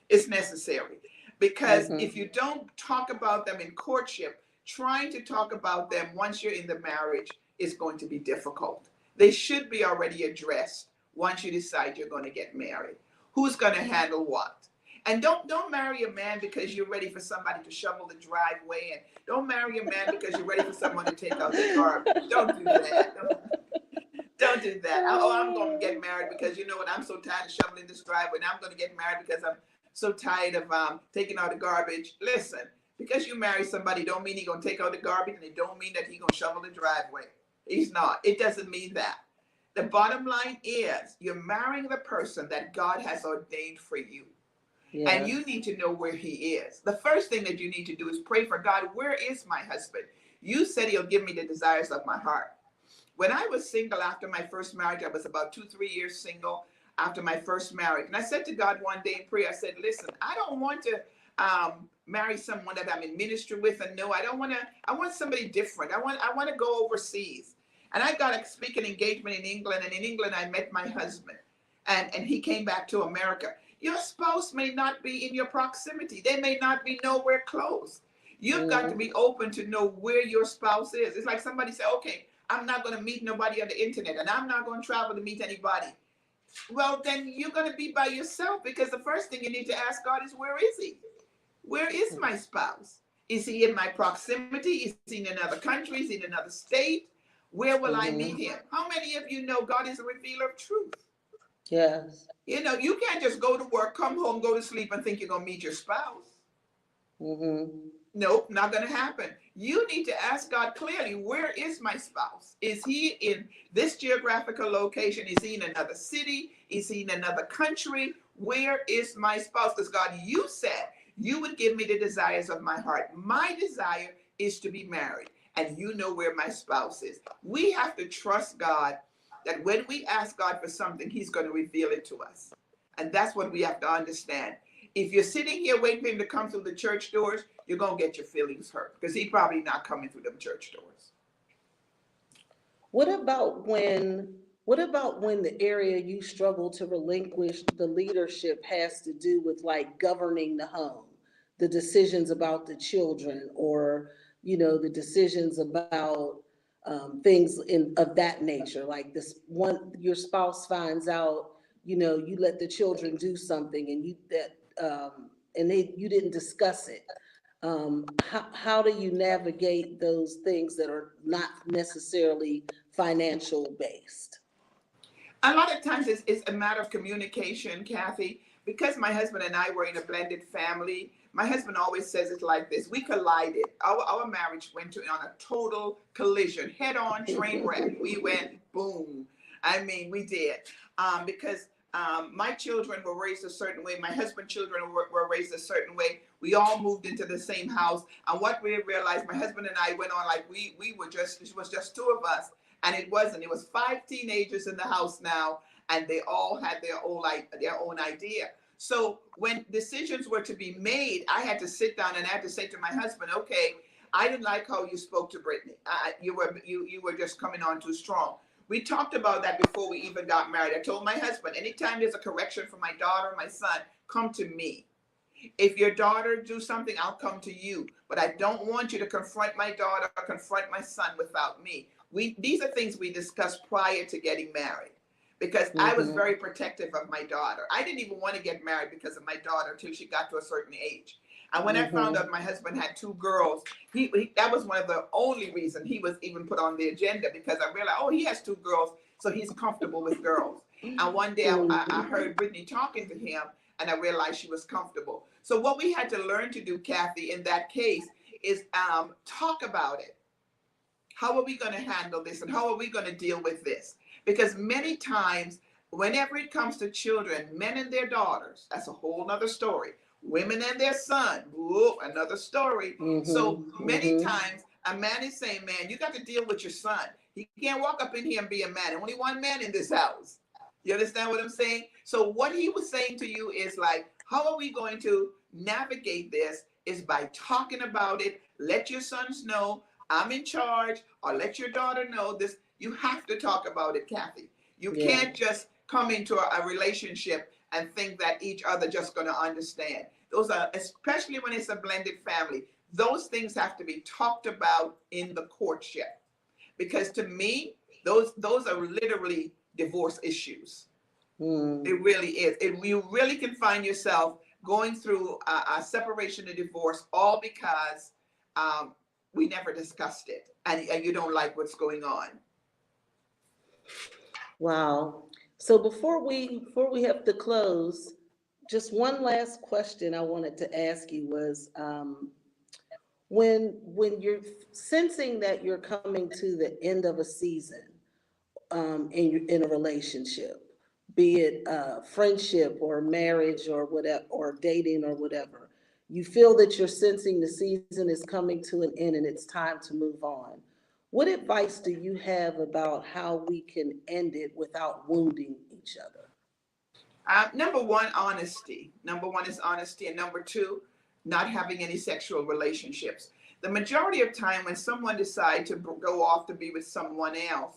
It's necessary. Because if you don't talk about them in courtship, trying to talk about them once you're in the marriage is going to be difficult. They should be already addressed once you decide you're going to get married. Who's going to handle what? And don't marry a man because you're ready for somebody to shovel the driveway, and don't marry a man because you're ready for someone to take out the garbage. Don't do that. Don't do that. Oh, I'm going to get married because you know what? I'm so tired of shoveling this driveway, and I'm going to get married because I'm so tired of taking out the garbage. Listen, because you marry somebody don't mean he's going to take out the garbage, and it don't mean that he's going to shovel the driveway. He's not. It doesn't mean that. The bottom line is you're marrying the person that God has ordained for you. Yeah. And you need to know where he is. The first thing that you need to do is pray for God. Where is my husband? You said he'll give me the desires of my heart. When I was single after my first marriage, I was about 2-3 years single after my first marriage. And I said to God one day in prayer, I said, listen, I don't want to marry someone that I'm in ministry with. And no, I want somebody different. I want to go overseas. And I got a speaking engagement in England. And in England, I met my husband. And he came back to America. Your spouse may not be in your proximity. They may not be nowhere close. You've got to be open to know where your spouse is. It's like somebody said, okay, I'm not going to meet nobody on the internet, and I'm not going to travel to meet anybody. Well, then you're going to be by yourself, because the first thing you need to ask God is, where is he? Where is my spouse? Is he in my proximity? Is he in another country? Is he in another state? Where will I meet him? How many of you know God is a revealer of truth? Yes. You know, you can't just go to work, come home, go to sleep, and think you're going to meet your spouse. Nope, not going to happen. You need to ask God clearly, where is my spouse? Is he in this geographical location? Is he in another city? Is he in another country? Where is my spouse? Because God, you said you would give me the desires of my heart. My desire is to be married, and you know where my spouse is. We have to trust God that when we ask God for something, he's going to reveal it to us. And that's what we have to understand. If you're sitting here waiting for him to come through the church doors, you're going to get your feelings hurt, because he's probably not coming through them church doors. What about when the area you struggle to relinquish the leadership has to do with like governing the home, the decisions about the children, or, you know, the decisions about things of that nature, like this one, your spouse finds out, you know, you let the children do something and you didn't discuss it. How do you navigate those things that are not necessarily financial based? A lot of times it's a matter of communication, Kathy. Because my husband and I were in a blended family, my husband always says it like this: we collided. Our marriage went on a total collision, head-on train wreck. We went boom. I mean, we did. Because my children were raised a certain way. My husband's children were raised a certain way. We all moved into the same house. And what we realized, my husband and I went on like we were just, it was just two of us. And it wasn't. It was 5 teenagers in the house now, and they all had their own idea. So when decisions were to be made, I had to sit down and I had to say to my husband, okay, I didn't like how you spoke to Brittany. You were just coming on too strong. We talked about that before we even got married. I told my husband, anytime there's a correction from my daughter or my son, come to me. If your daughter do something, I'll come to you. But I don't want you to confront my daughter or confront my son without me. These are things we discussed prior to getting married, because I was very protective of my daughter. I didn't even want to get married because of my daughter until she got to a certain age. And when I found out my husband had 2 girls, that was one of the only reasons he was even put on the agenda, because I realized, oh, he has 2 girls, so he's comfortable with girls. And one day I heard Brittany talking to him, and I realized she was comfortable. So what we had to learn to do, Kathy, in that case is talk about it. How are we going to handle this, and how are we going to deal with this? Because many times whenever it comes to children, men and their daughters, that's a whole nother story. Women and their son, whoa, another story. So many times a man is saying, man, you got to deal with your son. He can't walk up in here and be a man. Only one man in this house. You understand what I'm saying? So what he was saying to you is like, how are we going to navigate this is by talking about it. Let your sons know I'm in charge, or let your daughter know this. You have to talk about it, Kathy. You can't just come into a relationship and think that each other just going to understand. Those are, especially when it's a blended family, those things have to be talked about in the courtship. Because to me, those are literally divorce issues. It really is. You really can find yourself going through a separation and divorce all because we never discussed it, and you don't like what's going on. Wow. So before we have to close, just one last question I wanted to ask you was, when you're sensing that you're coming to the end of a season, in a relationship, be it friendship or marriage or whatever, or dating or whatever, you feel that you're sensing the season is coming to an end and it's time to move on. What advice do you have about how we can end it without wounding each other? Number one, honesty. Number one is honesty, and number two, not having any sexual relationships. The majority of time, when someone decides to go off to be with someone else,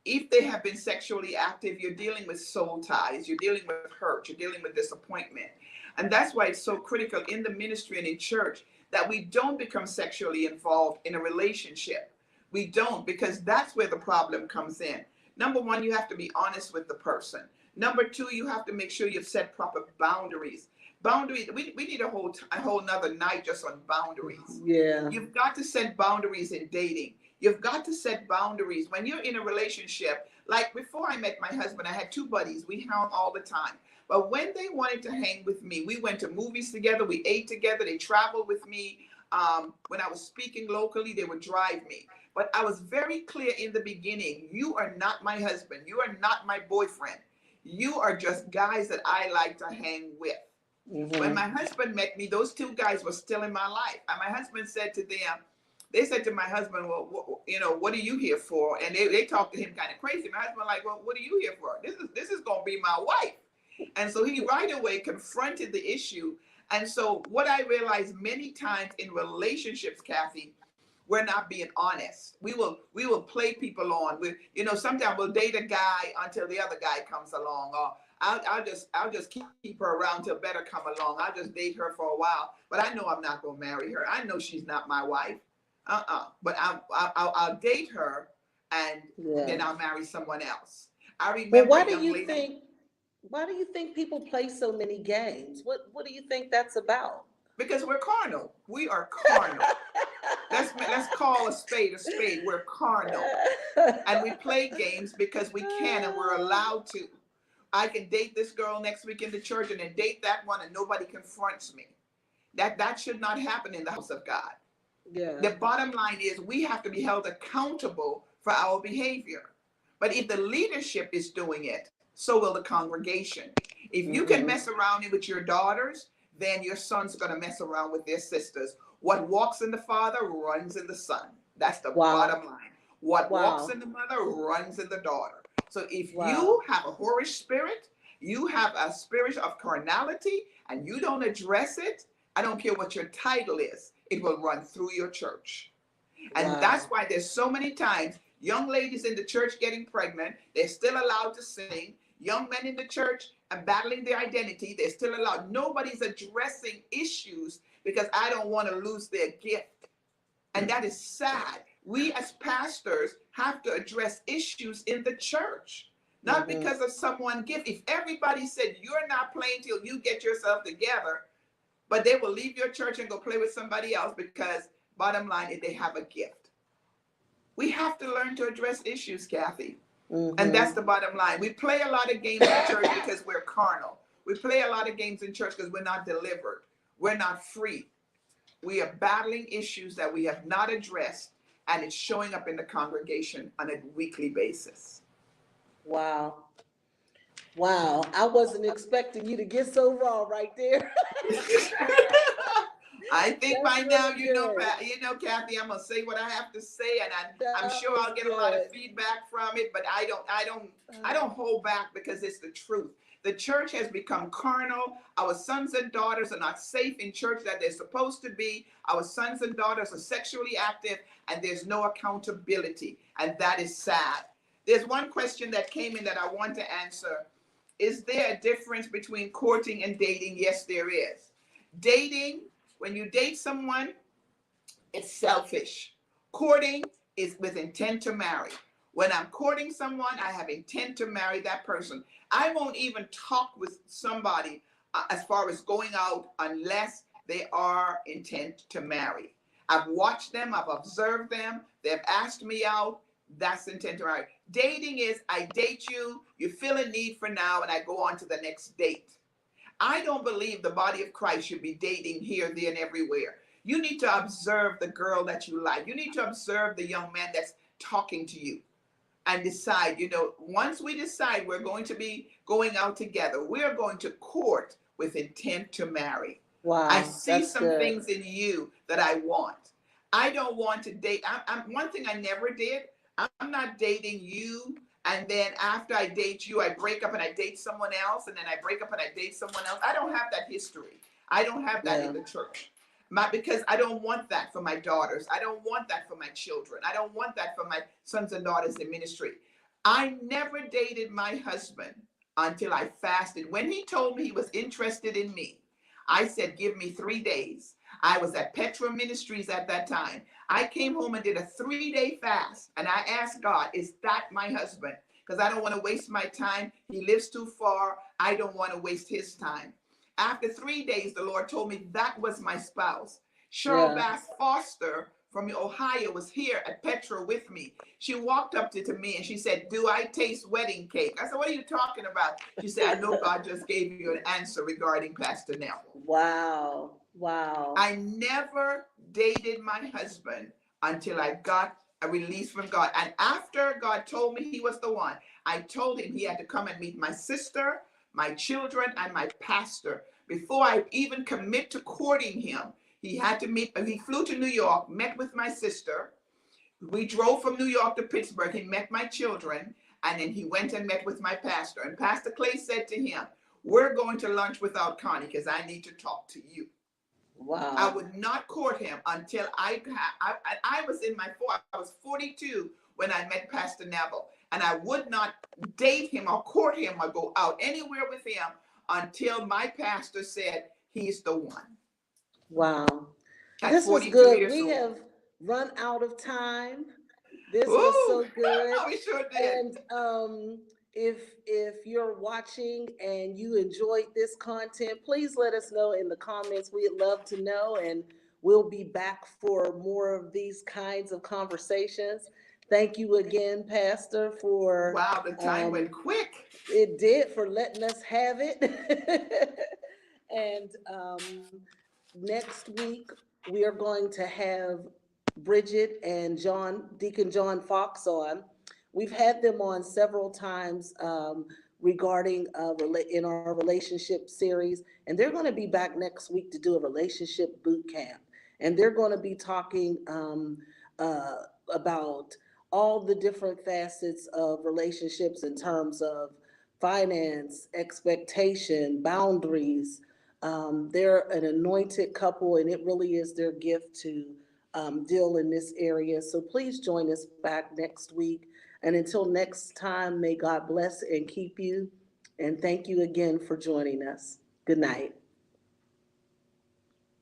if they have been sexually active, you're dealing with soul ties, you're dealing with hurt, you're dealing with disappointment. And that's why it's so critical in the ministry and in church that we don't become sexually involved in a relationship. We don't, because that's where the problem comes in. Number one, you have to be honest with the person. Number two, you have to make sure you've set proper boundaries. Boundaries, we need a whole nother night just on boundaries. Yeah. You've got to set boundaries in dating. You've got to set boundaries when you're in a relationship. Like before I met my husband, I had two buddies. We hung all the time. But when they wanted to hang with me, we went to movies together. We ate together. They traveled with me. When I was speaking locally, they would drive me. But I was very clear in the beginning, you are not my husband. You are not my boyfriend. You are just guys that I like to hang with. When my husband met me, those two guys were still in my life. And my husband said to them, they said to my husband, well, what are you here for? And they talked to him kind of crazy. My husband like, well, what are you here for? This is going to be my wife. And so he right away confronted the issue. And so what I realized many times in relationships, Kathy, we're not being honest. We will play people on. Sometimes we'll date a guy until the other guy comes along, or I'll just keep her around till better come along. I'll just date her for a while, but I know I'm not going to marry her. I know she's not my wife. But I'll date her, and then I'll marry someone else. I Well, remember a young lady. why do you think people play so many games? What do you think that's about? Because we're carnal. We are carnal. Let's call a spade a spade. We're carnal. And we play games because we can and we're allowed to. I can date this girl next week in the church and then date that one and nobody confronts me. That should not happen in the house of God. Yeah. The bottom line is we have to be held accountable for our behavior. But if the leadership is doing it, so will the congregation. If you can mess around with your daughters, then your sons are going to mess around with their sisters. What walks in the father runs in the son. That's the bottom line. What walks in the mother runs in the daughter. So if you have a whorish spirit, you have a spirit of carnality, and you don't address it, I don't care what your title is, it will run through your church. And that's why there's so many times young ladies in the church getting pregnant, they're still allowed to sing. Young men in the church and battling their identity, they're still allowed. Nobody's addressing issues because I don't want to lose their gift. And that is sad. We as pastors have to address issues in the church, not because of someone's gift. If everybody said you're not playing till you get yourself together, but they will leave your church and go play with somebody else because bottom line is they have a gift. We have to learn to address issues, Kathy. And that's the bottom line. We play a lot of games in church because we're carnal. We play a lot of games in church because we're not delivered. We're not free. We are battling issues that we have not addressed, and it's showing up in the congregation on a weekly basis. Wow. Wow, I wasn't expecting you to get so raw right there. I think That's by now really you know, good. Kathy. I'm gonna say what I have to say, and I'm That sure was I'll get a lot of good. feedback from it. But I don't hold back because it's the truth. The church has become carnal. Our sons and daughters are not safe in church that they're supposed to be. Our sons and daughters are sexually active, and there's no accountability, and that is sad. There's one question that came in that I want to answer. Is there a difference between courting and dating? Yes, there is. Dating, when you date someone, it's selfish. Courting is with intent to marry. When I'm courting someone, I have intent to marry that person. I won't even talk with somebody as far as going out unless they are intent to marry. I've watched them, I've observed them, they've asked me out. That's intent to marry. Dating is I date you, you feel a need for now, and I go on to the next date. I don't believe the body of Christ should be dating here, there, and everywhere. You need to observe the girl that you like. You need to observe the young man that's talking to you and decide, once we decide we're going to be going out together, we're going to court with intent to marry. I Wow, see that's some good. things in you that I want. I don't want to date. One thing I never did, I'm not dating you. And then after I date you, I break up and I date someone else. And then I break up and I date someone else. I don't have that history. I don't have that in Yeah. the church. Because I don't want that for my daughters. I don't want that for my children. I don't want that for my sons and daughters in ministry. I never dated my husband until I fasted. When he told me he was interested in me, I said, give me 3 days. I was at Petra Ministries at that time. I came home and did a 3-day fast. And I asked God, is that my husband? Because I don't want to waste my time. He lives too far. I don't want to waste his time. After 3 days, the Lord told me that was my spouse. Cheryl Yeah. Bass Foster from Ohio was here at Petra with me. She walked up to me and she said, do I taste wedding cake? I said, what are you talking about? She said, I know God just gave you an answer regarding Pastor Neville. Wow. Wow. I never dated my husband until I got a release from God. And after God told me he was the one, I told him he had to come and meet my sister, my children, and my pastor. Before I even commit to courting him, he had to meet, he flew to New York, met with my sister. We drove from New York to Pittsburgh. He met my children, and then he went and met with my pastor. And Pastor Clay said to him, we're going to lunch without Connie because I need to talk to you. I Wow. would not court him until I was in my I was 42 when I met Pastor Neville, and I would not date him or court him or go out anywhere with him until my pastor said he's the one. Wow. At This was 42 good. years We old. have run out of time. This was Ooh, so good. we sure did. And if you're watching and you enjoyed this content, please let us know in the comments. We'd love to know, and we'll be back for more of these kinds of conversations. Thank you again, Pastor, for Wow, the time went quick. it did for letting us have it. And next week we are going to have Bridget and Deacon John Fox on. We've had them on several times regarding in our relationship series, and they're going to be back next week to do a relationship boot camp, and they're going to be talking uh, about all the different facets of relationships in terms of finance, expectation, boundaries. They're an anointed couple, and it really is their gift to deal in this area. So please join us back next week. And until next time, may God bless and keep you. And thank you again for joining us. Good night.